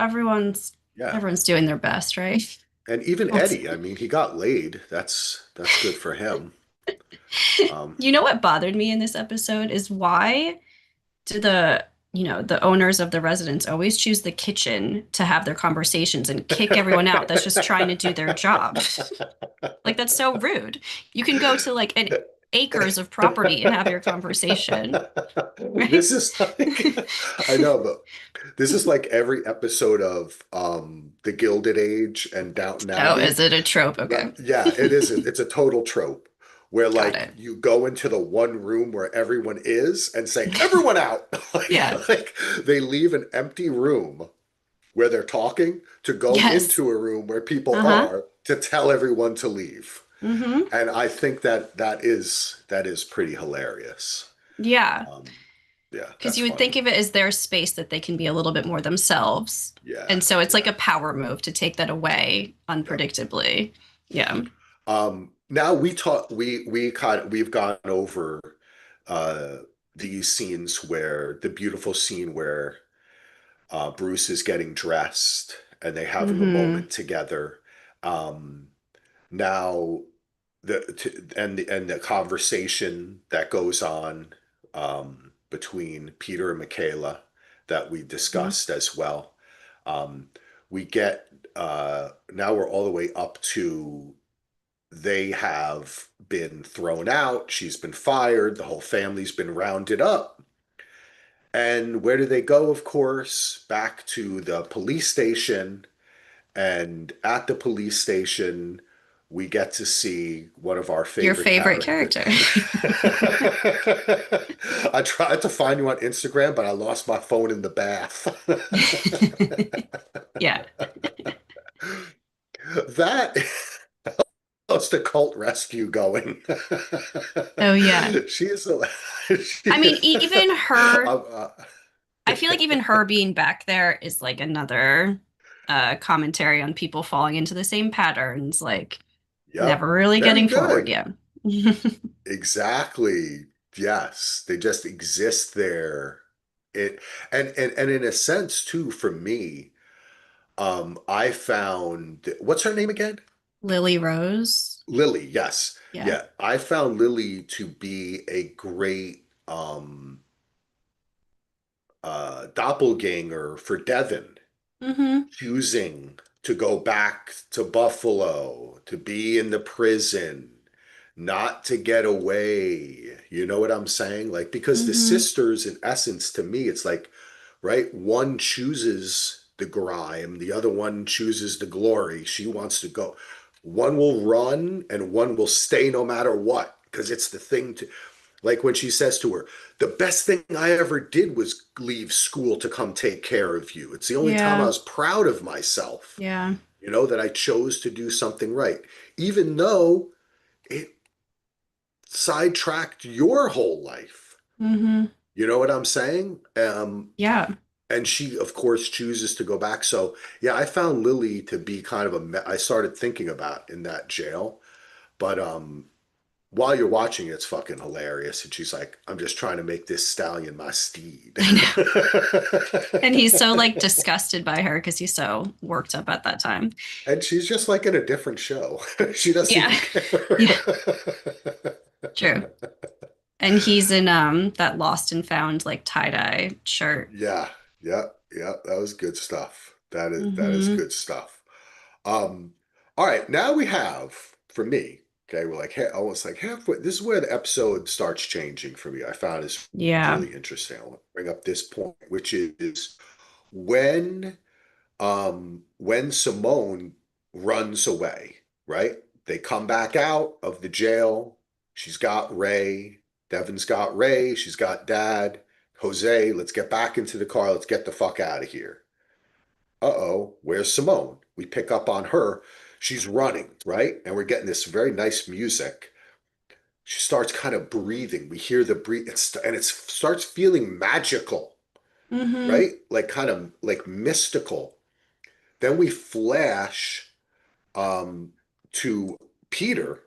yeah. everyone's doing their best, right? And even That's, Eddie, I mean, he got laid. That's good for him. Um, you know what bothered me in this episode is why do the owners of the residence always choose the kitchen to have their conversations and kick everyone out that's just trying to do their job? Like that's so rude. You can go to like an acres of property and have your conversation, right? This is like I know, but this is like every episode of The Gilded Age and Downton Oh, Abbey. is it a trope? Okay. Yeah, it is. It's a total trope where Got like it. you go into the one room where everyone is and say, everyone out. Yeah. Like they leave an empty room where they're talking to go Yes. into a room where people Uh-huh. are to tell everyone to leave. Mm-hmm. And I think that is pretty hilarious. Yeah. Um, yeah, Because that's you would funny. think of it as their space that they can be a little bit more themselves. Yeah, And so it's like yeah, a power move to take that away yep. unpredictably. Yeah. Now we've gone over uh, these scenes where the beautiful scene where Bruce is getting dressed and they having a Mm-hmm. moment together. Um, now and the conversation that goes on between Peter and Michaela that we Mm-hmm. discussed as well. Um, we get now we're all the way up to they have been thrown out. She's been fired. The whole family's been rounded up. And where do they go? Of course, back to the police station. And at the police station, we get to see one of our Your favorite favorite characters. character. I tried to find you on Instagram, but I lost my phone in the bath. Yeah. That was the cult rescue going. Oh, yeah. She is a, she I mean, is, I feel like even her being back there is like another commentary on people falling into the same patterns. Like, Yep. never really Very getting forward. good. Yeah. Exactly. Yes. They just exist there. It and in a sense too, for me, I found what's her name again? Lily Rose. Lily, yes. Yeah. Yeah. I found Lily to be a great doppelganger for Devin, Mm-hmm. choosing to go back to Buffalo, to be in the prison, not to get away. You know what I'm saying? Like, because the Mm-hmm. sisters, in essence, to me, it's like, right? One chooses the grime, the other one chooses the glory. She wants to go. One will run and one will stay no matter what, because it's the thing to, like when she says to her, the best thing I ever did was leave school to come take care of you. It's the only time I Yeah. was proud of myself, Yeah. that I chose to do something right, even though it sidetracked your whole life. Mm-hmm. You know what I'm saying? Yeah. And she, of course, chooses to go back. So, yeah, I found Lily to be kind of I started thinking about in that jail. But while you're watching it, it's fucking hilarious. And she's like, I'm just trying to make this stallion my steed. I know. And he's so like disgusted by her because he's so worked up at that time. And she's just like in a different show. She doesn't Yeah. even care. Yeah. True. And he's in that lost and found like tie-dye shirt. Yeah, yeah, yeah. That was good stuff. That is Mm-hmm. good stuff. Um, all right, now we have for me. Okay, we're like almost like halfway. This is where the episode starts changing for me. I found this Yeah. really interesting. I want to bring up this point, which is when when Simone runs away, right? They come back out of the jail. She's got Ray. Devin's got Ray. She's got Dad. Jose, let's get back into the car. Let's get the fuck out of here. Uh-oh, where's Simone? We pick up on her. She's running, right? And we're getting this very nice music. She starts kind of breathing. We hear the breathe, and it starts feeling magical, Mm-hmm. right? Like kind of like mystical. Then we flash um, to Peter,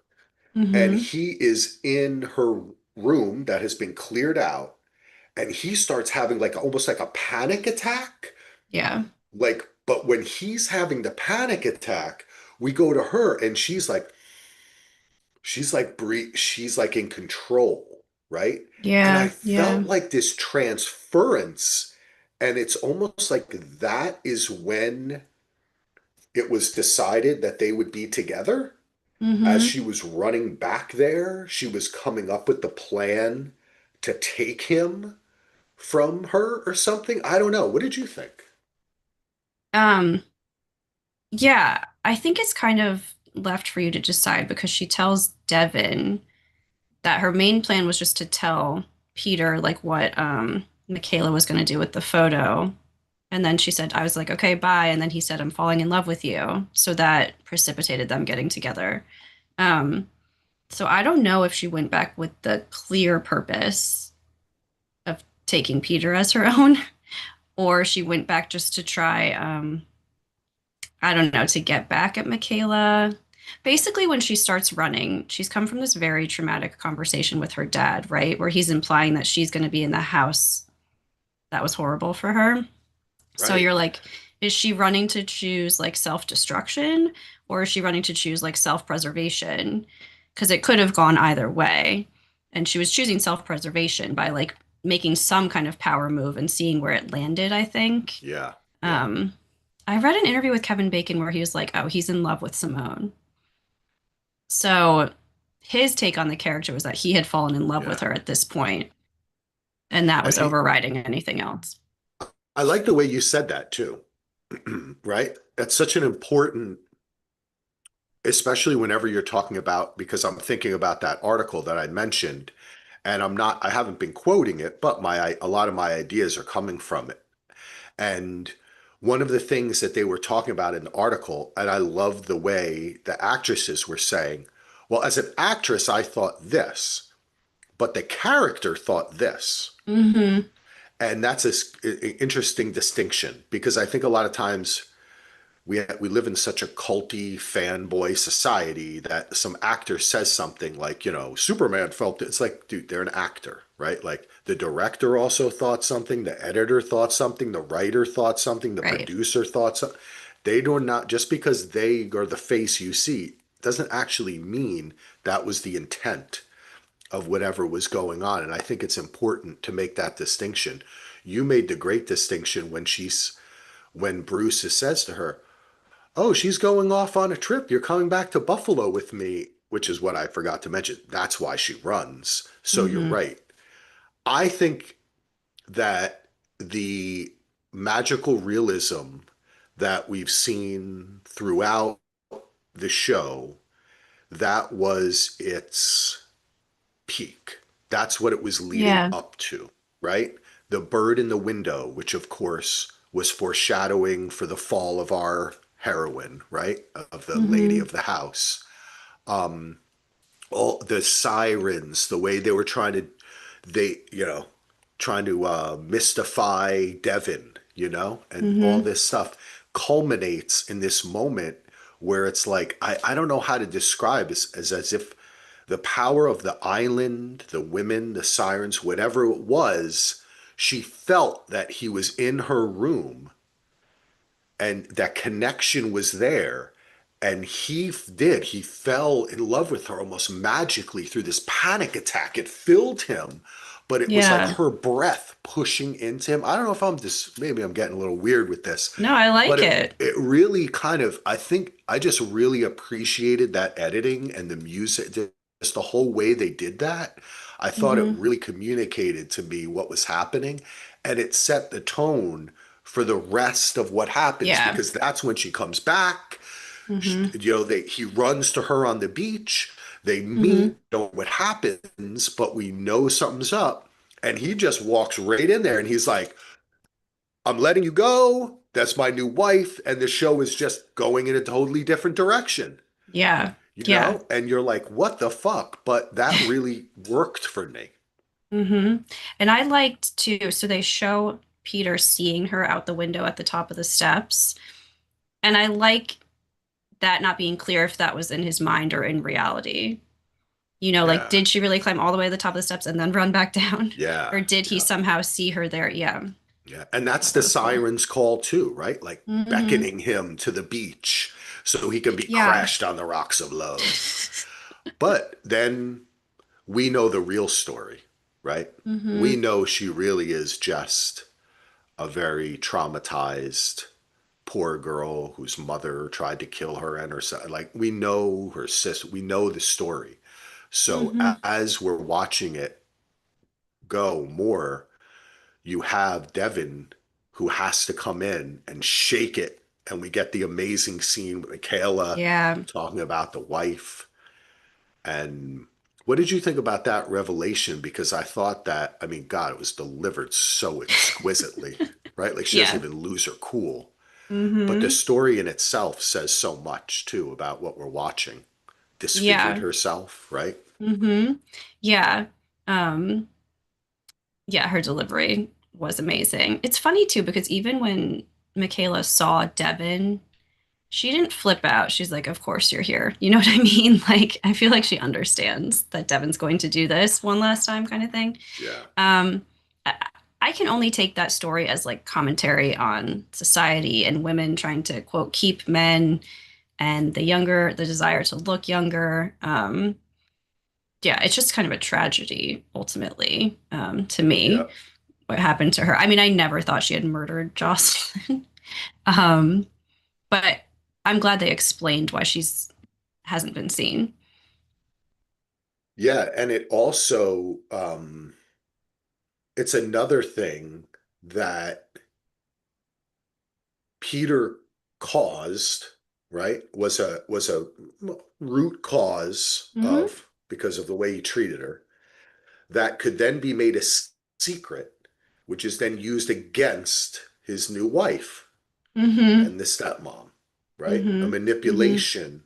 and Mm-hmm. he is in her room that has been cleared out, and he starts having like almost like a panic attack. Yeah. Like, but when he's having the panic attack, we go to her, and she's like in control, right? And I Yeah. Yeah. felt like this transference, and it's almost like that is when it was decided that they would be together. As Mm-hmm. she was running back there, she was coming up with the plan to take him from her or something. I don't know. What did you think? Um, yeah, I think it's kind of left for you to decide because she tells Devin that her main plan was just to tell Peter like what Michaela was going to do with the photo. And then she said, I was like, okay, bye. And then he said, I'm falling in love with you. So that precipitated them getting together. Um, so I don't know if she went back with the clear purpose of taking Peter as her own, or she went back just to try, I don't know, to get back at Michaela. Basically, when she starts running, she's come from this very traumatic conversation with her dad, right? Where he's implying that she's going to be in the house that was horrible for her. So Right. you're like, is she running to choose like self-destruction or is she running to choose like self-preservation? Because it could have gone either way. And she was choosing self-preservation by like making some kind of power move and seeing where it landed, I think. Yeah. Yeah. Um, I read an interview with Kevin Bacon where he was like, oh, he's in love with Simone. So his take on the character was that he had fallen in love with Yeah. her at this point, and that And was overriding anything else. I like the way you said that too. Right? That's such an important, especially whenever you're talking about, because I'm thinking about that article that I mentioned, and I haven't been quoting it, but a lot of my ideas are coming from it. And one of the things that they were talking about in the article, and I loved the way the actresses were saying, well, as an actress, I thought this, but the character thought this. Mm-hmm. And that's a interesting distinction because I think a lot of times we live in such a culty fanboy society that some actor says something like, Superman felt it. It's like, dude, they're an actor, right? Like the director also thought something, the editor thought something, the writer thought something, the Right. producer thought something. They do not, just because they are the face you see doesn't actually mean that was the intent of whatever was going on. And I think it's important to make that distinction. You made the great distinction when Bruce says to her, "Oh, she's going off on a trip. You're coming back to Buffalo with me," which is what I forgot to mention. That's why she runs. So you're Mm-hmm. right. I think that the magical realism that we've seen throughout the show, that was its peak. That's what it was leading Yeah. up to, right? The bird in the window, which of course was foreshadowing for the fall of our heroine, right? Of the lady Mm-hmm. of the house. All the sirens, the way they were they, trying to mystify Devon, and all Mm-hmm. this stuff culminates in this moment where it's like, I don't know how to describe it, as if the power of the island, the women, the sirens, whatever it was, she felt that he was in her room and that connection was there. And he fell in love with her almost magically through this panic attack. It filled him, but it was like Yeah. her breath pushing into him. I don't know if I'm just, maybe I'm getting a little weird with this, No, I but like it, it. it really kind of, I think I just really appreciated that editing and the music, just the whole way they did that. I thought it Mm-hmm. really communicated to me what was happening, and it set the tone for the rest of what happens, Yeah. because that's when she comes back. Mm-hmm. He runs to her on the beach. They Mm-hmm. meet. Don't know what happens, but we know something's up. And he just walks right in there, and he's like, "I'm letting you go. That's my new wife." And the show is just going in a totally different direction, Yeah. Yeah. And you're like, "What the fuck?" But that really worked for me. Mm-hmm. And I liked too, so they show Peter seeing her out the window at the top of the steps. And I like that not being clear if that was in his mind or in reality. Like, Yeah, did she really climb all the way to the top of the steps and then run back down? yeah, Or did he yeah. somehow see her there? Yeah. Yeah, and I that's thought that the was cool. siren's call too, right? Like Mm-hmm. beckoning him to the beach so he can be Yeah. crashed on the rocks of love. But then we know the real story, right? We Mm-hmm. know she really is just a very traumatized poor girl whose mother tried to kill her and her son. Like we know her sister, we know the story. So Mm-hmm. as we're watching it go more, you have Devin who has to come in and shake it. And we get the amazing scene with Michaela Yeah. talking about the wife. And what did you think about that revelation? Because I thought that, I mean, God, it was delivered so exquisitely, right? Like she doesn't Yeah. even lose her cool. But the Mm-hmm. story in itself says so much too about what we're watching. Disfigured Yeah. herself, right? Mm-hmm. Yeah. Um, yeah, her delivery was amazing. It's funny too, because even when Michaela saw Devin, she didn't flip out. She's like, of course you're here. You know what I mean? Like, I feel like she understands that Devin's going to do this one last time, kind of thing. Yeah. Um, I, I can only take that story as like commentary on society and women trying to quote keep men and the desire to look younger. Yeah, it's just kind of a tragedy ultimately, to Yeah. me, what happened to her. I mean, I never thought she had murdered Jocelyn. um, but I'm glad they explained why she's hasn't been seen. Yeah. And it also, it's another thing that Peter caused, right? Was a root cause Mm-hmm. of, because of the way he treated her, that could then be made a secret, which is then used against his new wife Mm-hmm. and the stepmom, right? A Mm-hmm. Mm-hmm. manipulation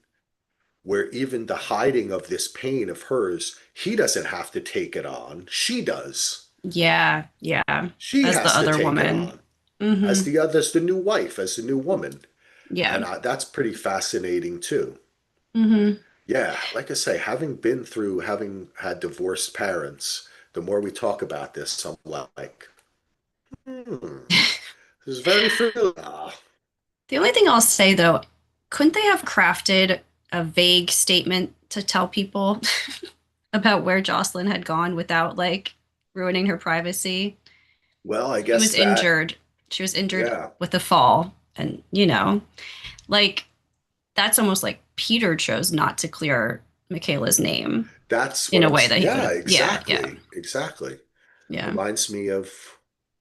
where even the hiding of this pain of hers, he doesn't have to take it on. She does. Yeah, yeah. She As the has to other take it woman. on Mm-hmm. as the new wife, as the new woman. Yeah. That's pretty fascinating too. Hmm. Yeah, like I say, having been through, having had divorced parents, the more we talk about this, I'm like, this is very familiar. The only thing I'll say though, couldn't they have crafted a vague statement to tell people about where Jocelyn had gone without like ruining her privacy? Well, I She guess was that, injured. She was injured yeah, with a fall. And, like that's almost like Peter chose not to clear Michaela's name that's in what a I'm, way that he could yeah, have. Yeah, yeah, exactly, exactly. yeah. Reminds me of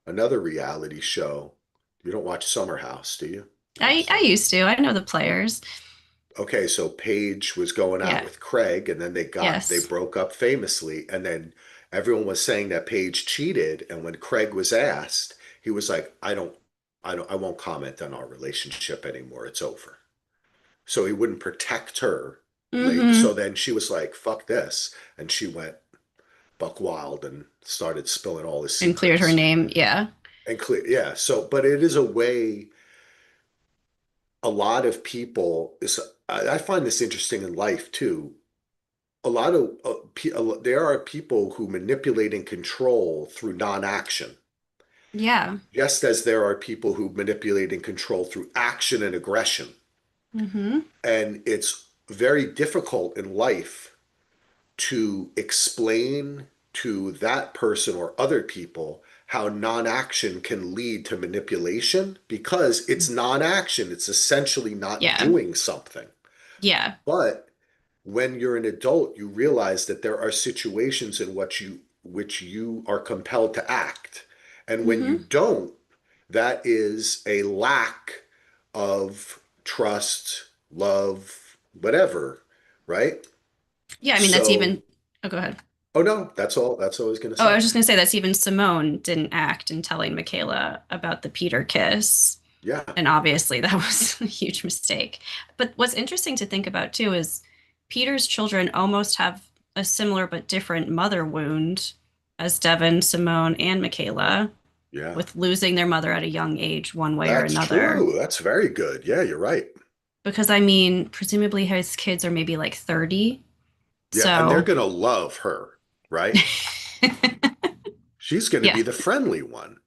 another reality show. You don't watch Summer House, do you? You I watch I Summer used House. to. I know the players. Okay, so Paige was going out Yeah. with Craig, and then they Yes. broke up famously, and then everyone was saying that Paige cheated, and when Craig was asked, he was like, I won't comment on our relationship anymore. It's over. So he wouldn't protect her late. Mm-hmm. So then she was like, fuck this, and she went buck wild and started spilling all his And cleared her secrets. name. Yeah. And clear, yeah. So, but it is a way a lot of people is. I find this interesting in life too. A lot of there are people who manipulate and control through non-action, Yeah. just as there are people who manipulate and control through action and aggression. Mm-hmm. And it's very difficult in life to explain to that person or other people how non-action can lead to manipulation because it's non-action. It's essentially not Yeah. doing something. Yeah. But when you're an adult, you realize that there are situations in which you are compelled to act. And when you Mm-hmm. don't, that is a lack of trust, love, whatever, right? Yeah. I mean, that's So, even. Oh, go ahead. oh no, that's all. That's all I was going to Oh, I say. was just gonna say that's even Simone didn't act in telling Michaela about the Peter kiss. Yeah, And obviously that was a huge mistake. But what's interesting to think about too is Peter's children almost have a similar but different mother wound as Devin, Simone, and Michaela, yeah, with losing their mother at a young age, one way or that's another. true. That's very good. Yeah, you're right. Because I mean, presumably his kids are maybe like 30. Yeah, and they're So, going to love her, right? She's going to yeah. be the friendly one,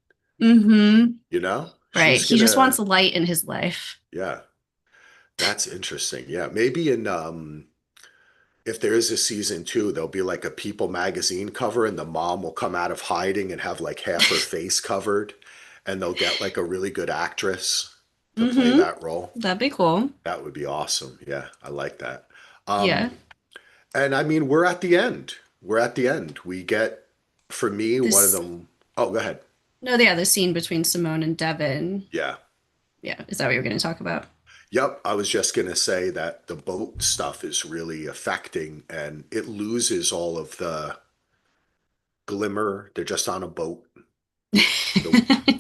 Mm-hmm. you know? Right. She's He going just wants to, light in his life. yeah, that's interesting. Yeah, maybe in if there is a season two, there'll be like a People magazine cover and the mom will come out of hiding and have like half her face covered and they'll get like a really good actress to play Mm-hmm. that role. That'd be cool. That would be awesome. Yeah, I like that. Yeah. And I mean, we're at the end. We're at the end. We get, for me, one of This them. Oh, go ahead. No, yeah, the scene between Simone and Devin. Yeah. Yeah, is that what you were going to talk about? Yep. I was just going to say that the boat stuff is really affecting and it loses all of the glimmer. They're just on a boat. The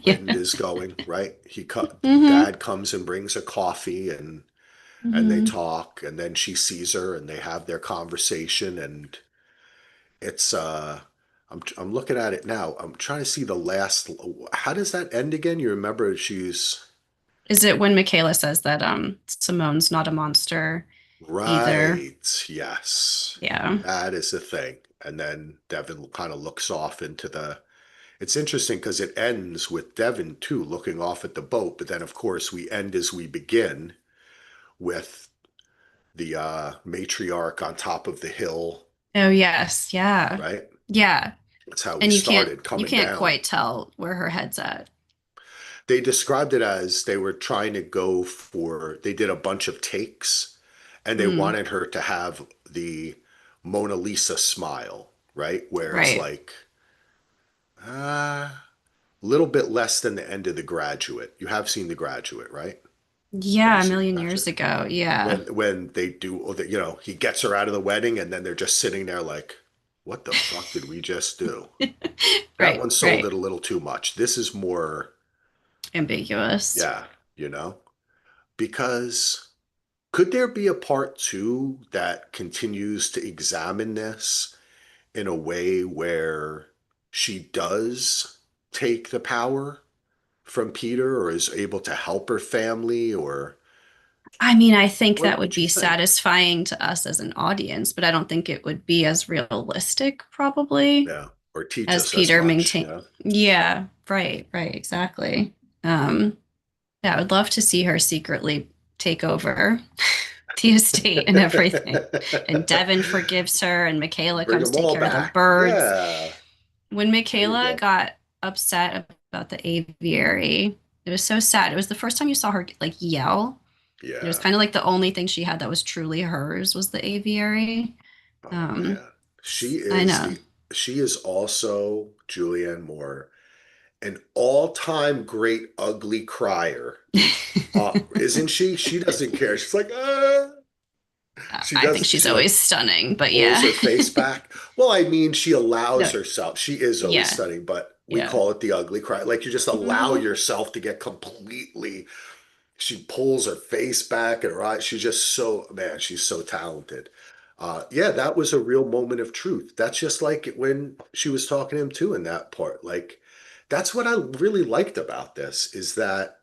wind Yeah. is going, right? Mm-hmm. Dad comes and brings a coffee and they Mm-hmm. talk and then she sees her and they have their conversation and it's I'm looking at it now. I'm trying to see the last. How does that end again? You remember she's Is it when Michaela says that Simone's not a monster either? right. Yes, Yeah. that is the thing. And then Devin kind of looks off into the. It's interesting because it ends with Devin too looking off at the boat, but then of course we end as we begin with the matriarch on top of the hill, Oh yes, yeah. right? Yeah. That's how we And started you coming can't down. quite tell where her head's at. They described it as they were trying to go for, they did a bunch of takes and they Mm, wanted her to have the Mona Lisa smile, right? Where it's right. like a little bit less than the end of The Graduate. You have seen The Graduate, right? Have you Yeah, a seen The million years Graduate? ago. Yeah. When they do, he gets her out of the wedding and then they're just sitting there like, what the fuck did we just do? That Right, one sold right. it a little too much. This is more, Ambiguous. yeah, you know, because could there be a part two that continues to examine this in a way where she does take the power from Peter or is able to help her family or I mean, I think that What would would you be think? satisfying to us as an audience, but I don't think it would be as realistic, probably, Yeah. Or teach as us as Peter much, maintain. yeah. Yeah, right, right, exactly. Um, yeah, I would love to see her secretly take over the estate and everything. And Devin forgives her, and Michaela Bring comes them take all care of the back. birds. Yeah. When There you Michaela go. got upset about the aviary, it was so sad. It was the first time you saw her like yell. It was Yeah. kind of like the only thing she had that was truly hers was the aviary. Oh Um, man. She I is know. the she is also Julianne Moore, an all-time great ugly crier. Isn't she? She doesn't care. She's like, she I think does. she's She like always stunning, but pulls yeah. her face back. Well, I mean, she No, allows herself. She is always yeah, stunning, but we yeah. call it the ugly cry. Like you just allow Hmm. yourself to get completely. She pulls her face back and her eyes. She's just so man. She's so talented. Yeah, that was a real moment of truth. That's just like when she was talking to him too in that part. Like that's what I really liked about this is that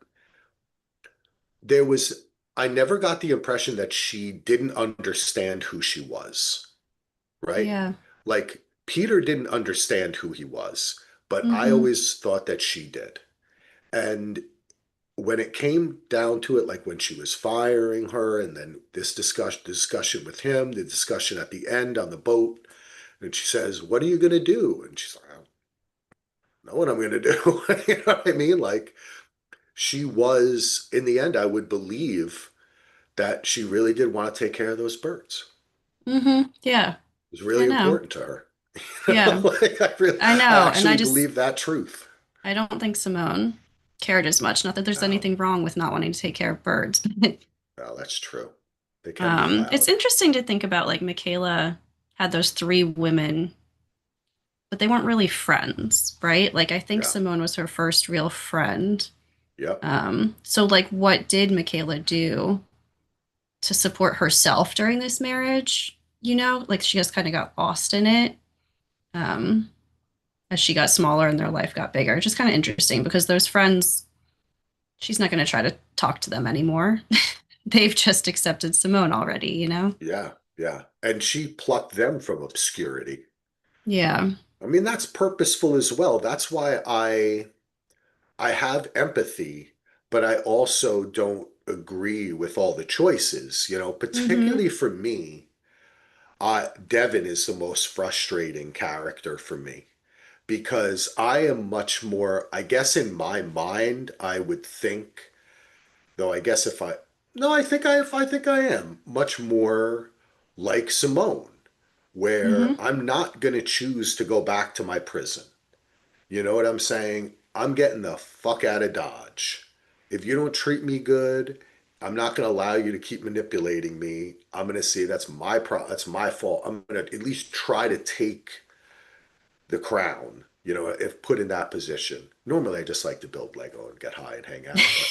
there was. I never got the impression that she didn't understand who she was, right? Yeah. Like Peter didn't understand who he was, but I Hmm. always thought that she did. And when it came down to it, like when she was firing her, and then this discussion with him, the discussion at the end on the boat, and she says, "What are you going to do?" And she's like, "I don't know what I'm going to do." You know what I mean? Like she was, in the end, I would believe that she really did want to take care of those birds. Hmm. Yeah. It was I really know. important to her. Yeah. Like I I know. And actually believe that truth. I don't think Simone cared as much. Not that there's No, anything wrong with not wanting to take care of birds. no, that's true. They can be It's loud. interesting to think about like Michaela had those three women, but they weren't really friends, right? Like I think Yeah. Simone was her first real friend. Yep. So like what did Michaela do to support herself during this marriage? You know, like she just kind of got lost in it. Um, as she got smaller and their life got bigger. Just kind of interesting because those friends, she's not going to try to talk to them anymore. They've just accepted Simone already, you know? Yeah. Yeah. And she plucked them from obscurity. Yeah. I mean, that's purposeful as well. That's why I have empathy, but I also don't agree with all the choices, Mm-hmm. particularly for me. Devin is the most frustrating character for me because I am much more, I guess in my mind, I would think, though I guess if I, no, I think I am much more like Simone, where Mm-hmm. I'm not going to choose to go back to my prison. You know what I'm saying? I'm getting the fuck out of Dodge. If you don't treat me good, I'm not going to allow you to keep manipulating me. I'm going to say that's my fault. I'm going to at least try to take the crown, if put in that position. Normally I just like to build Lego and get high and hang out, but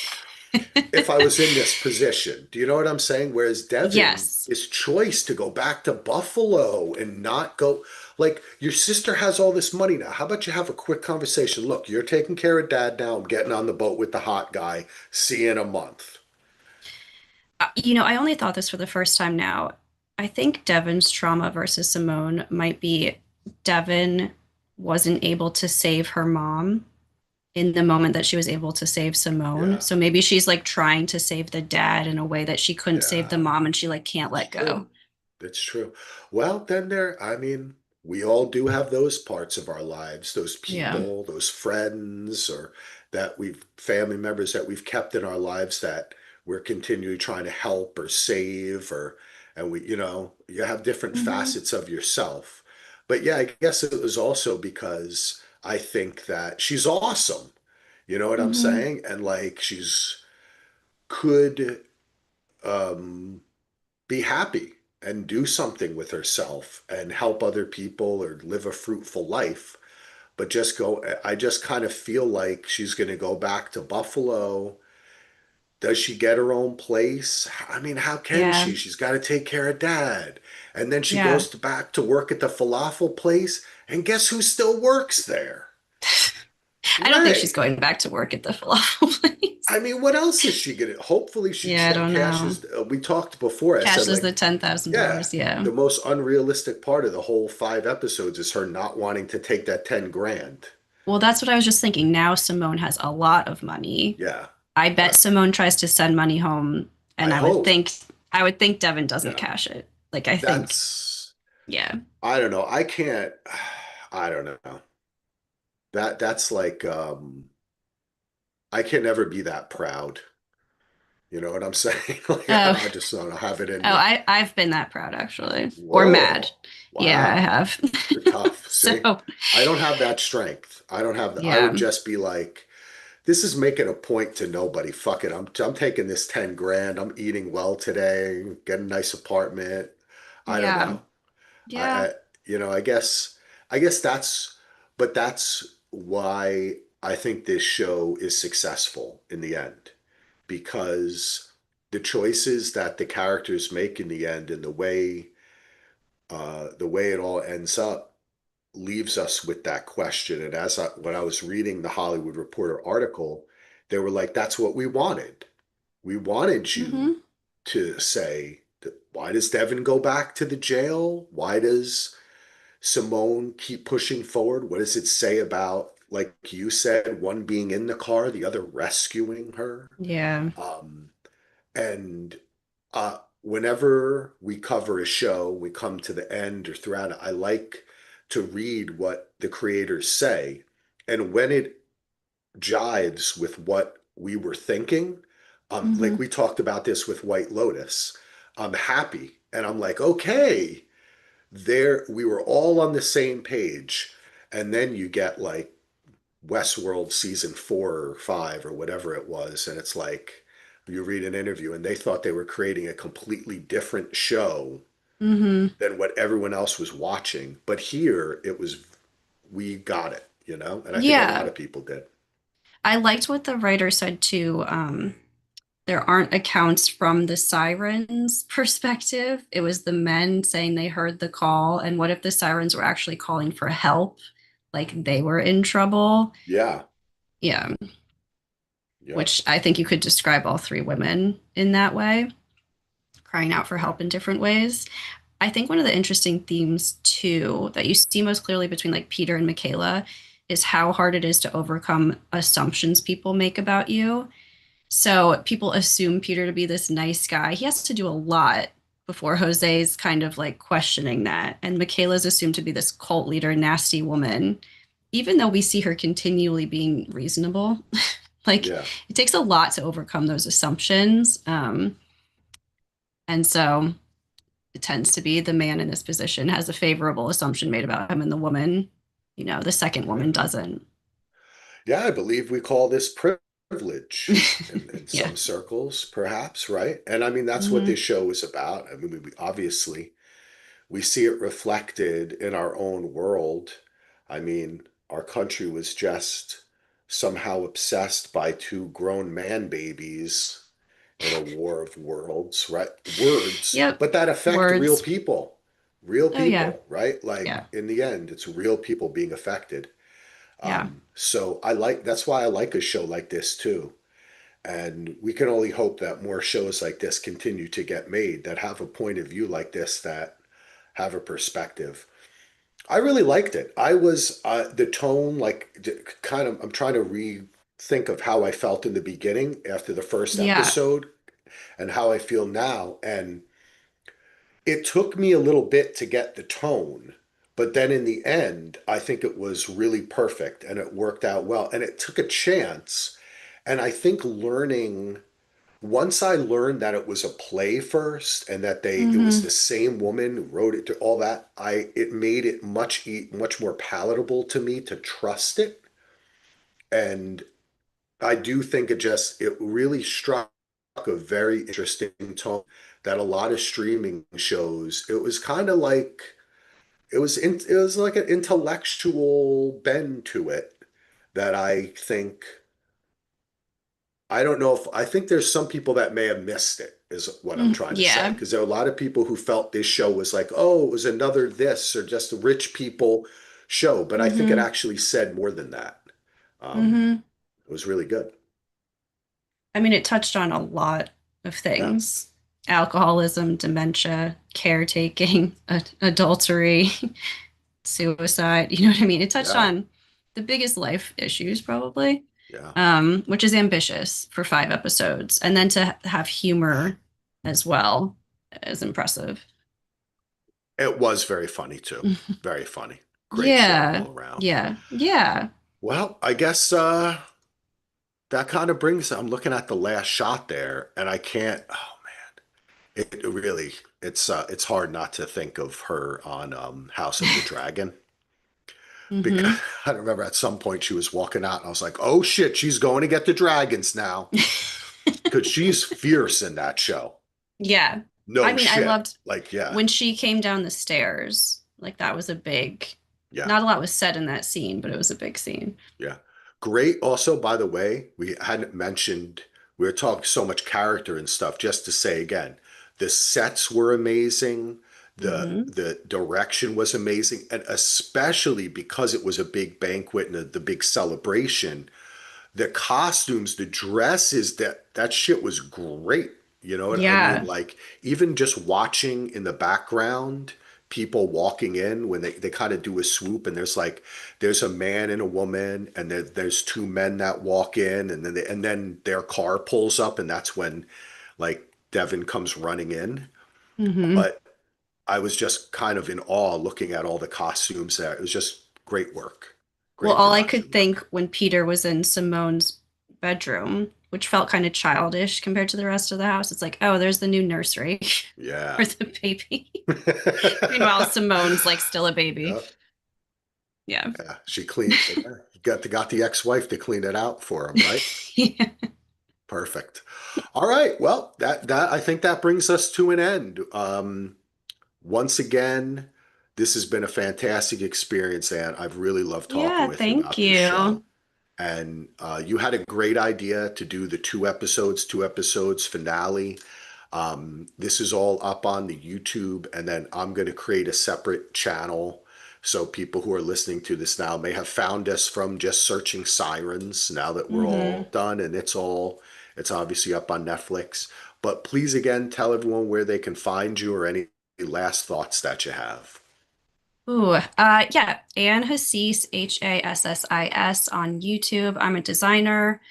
if I was in this position. Do you know what I'm saying? Whereas Devin, Yes. his choice to go back to Buffalo and not go, like, your sister has all this money now. How about you have a quick conversation? Look, you're taking care of dad now. I'm getting on the boat with the hot guy. See you in a month. I only thought this for the first time now. I think Devin's trauma versus Simone might be Devin wasn't able to save her mom in the moment that she was able to save Simone. Yeah, So maybe she's like trying to save the dad in a way that she couldn't save the yeah, mom and she like can't it's let go. true. It's true. Well, then I mean, we all do have those parts of our lives, those Yeah. people, those friends, or family members that we've kept in our lives that we're continually trying to help or save, and you have different Hmm. facets of yourself. But yeah, I guess it was also because I think that she's awesome. You know what I'm Hmm. saying? And like she's could, um, be happy and do something with herself and help other people or live a fruitful life. But I just kind of feel like she's going to go back to Buffalo. Does she get her own place? I mean, how can Yeah. she? She's got to take care of dad. And then she Yeah. goes back to work at the falafel place. And guess who still works there? I don't think she's Right. going back to work at the falafel place. I mean, what else is she gonna? Hopefully, she Yeah, I don't know. cashes. We talked before. I said, Cashes like, the $10,000 yeah, dollars. Yeah. the most unrealistic part of the whole 5 episodes is her not wanting to take that 10 grand. Well, that's what I was just thinking. Now Simone has a lot of money. Yeah, I bet yeah. Simone tries to send money home, I and hope. I would think Devin doesn't Yeah, cash it. Like I think, that's. yeah. I don't know. I can't. I don't know. That's like. I can never be that proud. You know what I'm saying? Like, Oh, I just don't have it in oh, me. I've been that proud actually, or mad. Whoa. Yeah, I Wow. have. You're tough. See, So, I don't have that strength. I don't have I would yeah, just be like, this is making a point to nobody. Fuck it. I'm taking this 10 grand. I'm eating well today, get a nice apartment. I don't yeah, know. I, yeah. I guess that's why I think this show is successful in the end, because the choices that the characters make in the end and the way it all ends up leaves us with that question. And when I was reading the Hollywood Reporter article, they were like, "That's what we wanted. We wanted you Hmm. to say, why does Devin go back to the jail? Why does Simone keep pushing forward? What does it say about, like you said, one being in the car, the other rescuing her?" Yeah. Um, and whenever we cover a show, we come to the end or throughout it, I like to read what the creators say. And when it jives with what we were thinking, like Hmm. we talked about this with White Lotus, I'm happy. And I'm like, okay, there we were all on the same page. And then you get like Westworld season 4 or 5 or whatever it was, and it's like you read an interview and they thought they were creating a completely different show Hmm. than what everyone else was watching. But here it was, we got it, and I think a lot Yeah. of people did. I liked what the writer said too. There aren't accounts from the Sirens' perspective. It was the men saying they heard the call. And what if the Sirens were actually calling for help? Like they were in trouble. Yeah, Yeah. yeah, Which I think you could describe all three women in that way, crying out for yeah, help in different ways. I think one of the interesting themes too that you see most clearly between like Peter and Michaela is how hard it is to overcome assumptions people make about you. So people assume Peter to be this nice guy. He has to do a lot before Jose's kind of like questioning that. And Michaela's assumed to be this cult leader, nasty woman, even though we see her continually being reasonable. Like yeah. it takes a lot to overcome those assumptions. And so it tends to be the man in this position has a favorable assumption made about him, and the woman, the second woman Yeah. doesn't. Yeah, I believe we call this privilege in Yeah. some circles, perhaps, right? And I mean, that's what Hmm. this show is about. I mean, obviously we see it reflected in our own world. I mean, our country was just somehow obsessed by two grown man babies in a war of worlds, right? Words, Yep. but that affect Words. real Oh, yeah. people, right? Like Yeah. in the end, it's real people being affected. Yeah. So that's why I like a show like this too. And we can only hope that more shows like this continue to get made that have a point of view like this, that have a perspective. I really liked it. I was the tone, like kind of. I'm trying to rethink of how I felt in the beginning after the first Yeah. episode, and how I feel now. And it took me a little bit to get the tone, but then in the end, I think it was really perfect and it worked out well. And it took a chance. And I think once I learned that it was a play first and that it was Hmm. the same woman who wrote it to all that, it made it much more palatable to me to trust it. And I do think it really struck a very interesting tone that a lot of streaming shows, it was kind of like it was like an intellectual bend to it that I don't know if I think there's some people that may have missed it, is what I'm trying to say. Yeah. Because there are a lot of people who felt this show was like, oh, it was another this or just a rich people show. But I think it Hmm. actually said more than that. Hmm. It was really good. I mean, it touched on a lot of Yeah, things: alcoholism, dementia, caretaking, adultery, suicide. You know what I mean? It touched yeah, on the biggest life issues, probably, yeah. which is ambitious for 5 episodes. And then to have humor as well is impressive. It was very funny too. Very funny. Great show Yeah, all around. yeah, yeah, Well, I guess that kind of brings. I'm looking at the last shot there, and I can't. Oh man, it really. It's hard not to think of her on House of the Dragon because hmm I remember at some point she was walking out, and I was like, "Oh shit, she's going to get the dragons now," because she's fierce in that show. Yeah. I No mean, I shit. loved Like, yeah, when she came down the stairs. Like that was a big, yeah. not a lot was said in that scene, but it was a big scene. Yeah. Great. Also, by the way, we hadn't mentioned, we were talking so much character and stuff, just to say again, the sets were amazing. Hmm. The direction was amazing. And especially because it was a big banquet and the big celebration, the costumes, the dresses, that shit was great. You know what I mean? Yeah. Like even just watching in the background, people walking in when they kind of do a swoop and there's a man and a woman and there's two men that walk in and then their car pulls up and that's when like Devin comes running in. Hmm. But I was just kind of in awe looking at all the costumes there. It was just great work. Well, Great all I production could think work. when Peter was in Simone's bedroom, which felt kind of childish compared to the rest of the house, it's like, oh, there's the new nursery Yeah. for the baby. Meanwhile, Simone's like still a baby. Yeah, Yeah. yeah. She cleaned. Yeah, you got the ex-wife to clean it out for him, right? Yeah. Perfect. All right. Well, that I think that brings us to an end. Once again, this has been a fantastic experience, and I've really loved talking Yeah, with you thank about this show. you. And you had a great idea to do the two episodes finale. This is all up on the YouTube, and then I'm going to create a separate channel. So people who are listening to this now may have found us from just searching Sirens now that we're Hmm. all done and it's obviously up on Netflix. But please again tell everyone where they can find you or any last thoughts that you have. Ooh, yeah, Anne Hassis, Hassis on YouTube. I'm a designer.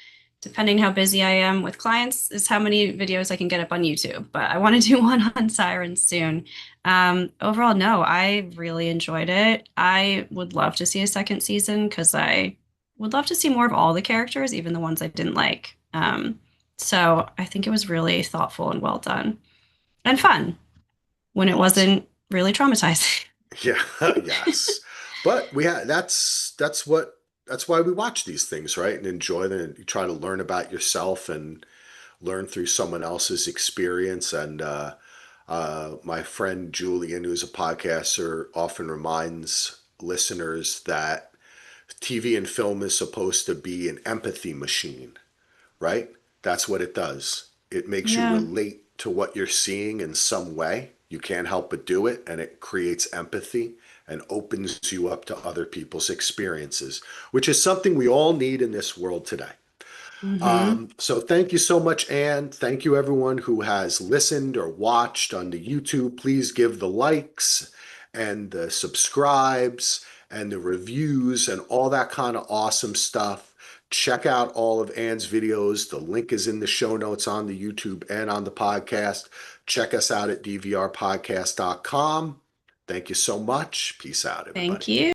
Depending how busy I am with clients, is how many videos I can get up on YouTube. But I want to do one on Sirens soon. Overall, no, I really enjoyed it. I would love to see a second season because I would love to see more of all the characters, even the ones I didn't like. So I think it was really thoughtful and well done and fun when it Awesome. wasn't really traumatizing. Yeah, yes. But we have that's why we watch these things, right? And enjoy them and try to learn about yourself and learn through someone else's experience. And my friend Julian, who's a podcaster, often reminds listeners that TV and film is supposed to be an empathy machine, right? That's what it does. It makes you Yeah. relate to what you're seeing in some way. You can't help but do it, and it creates empathy and opens you up to other people's experiences, which is something we all need in this world today. Hmm. So thank you so much, Anne. Thank you, everyone who has listened or watched on the YouTube. Please give the likes and the subscribes and the reviews and all that kind of awesome stuff. Check out all of Anne's videos. The link is in the show notes on the YouTube and on the podcast. Check us out at dvrpodcast.com. Thank you so much. Peace out, Thank everybody. you.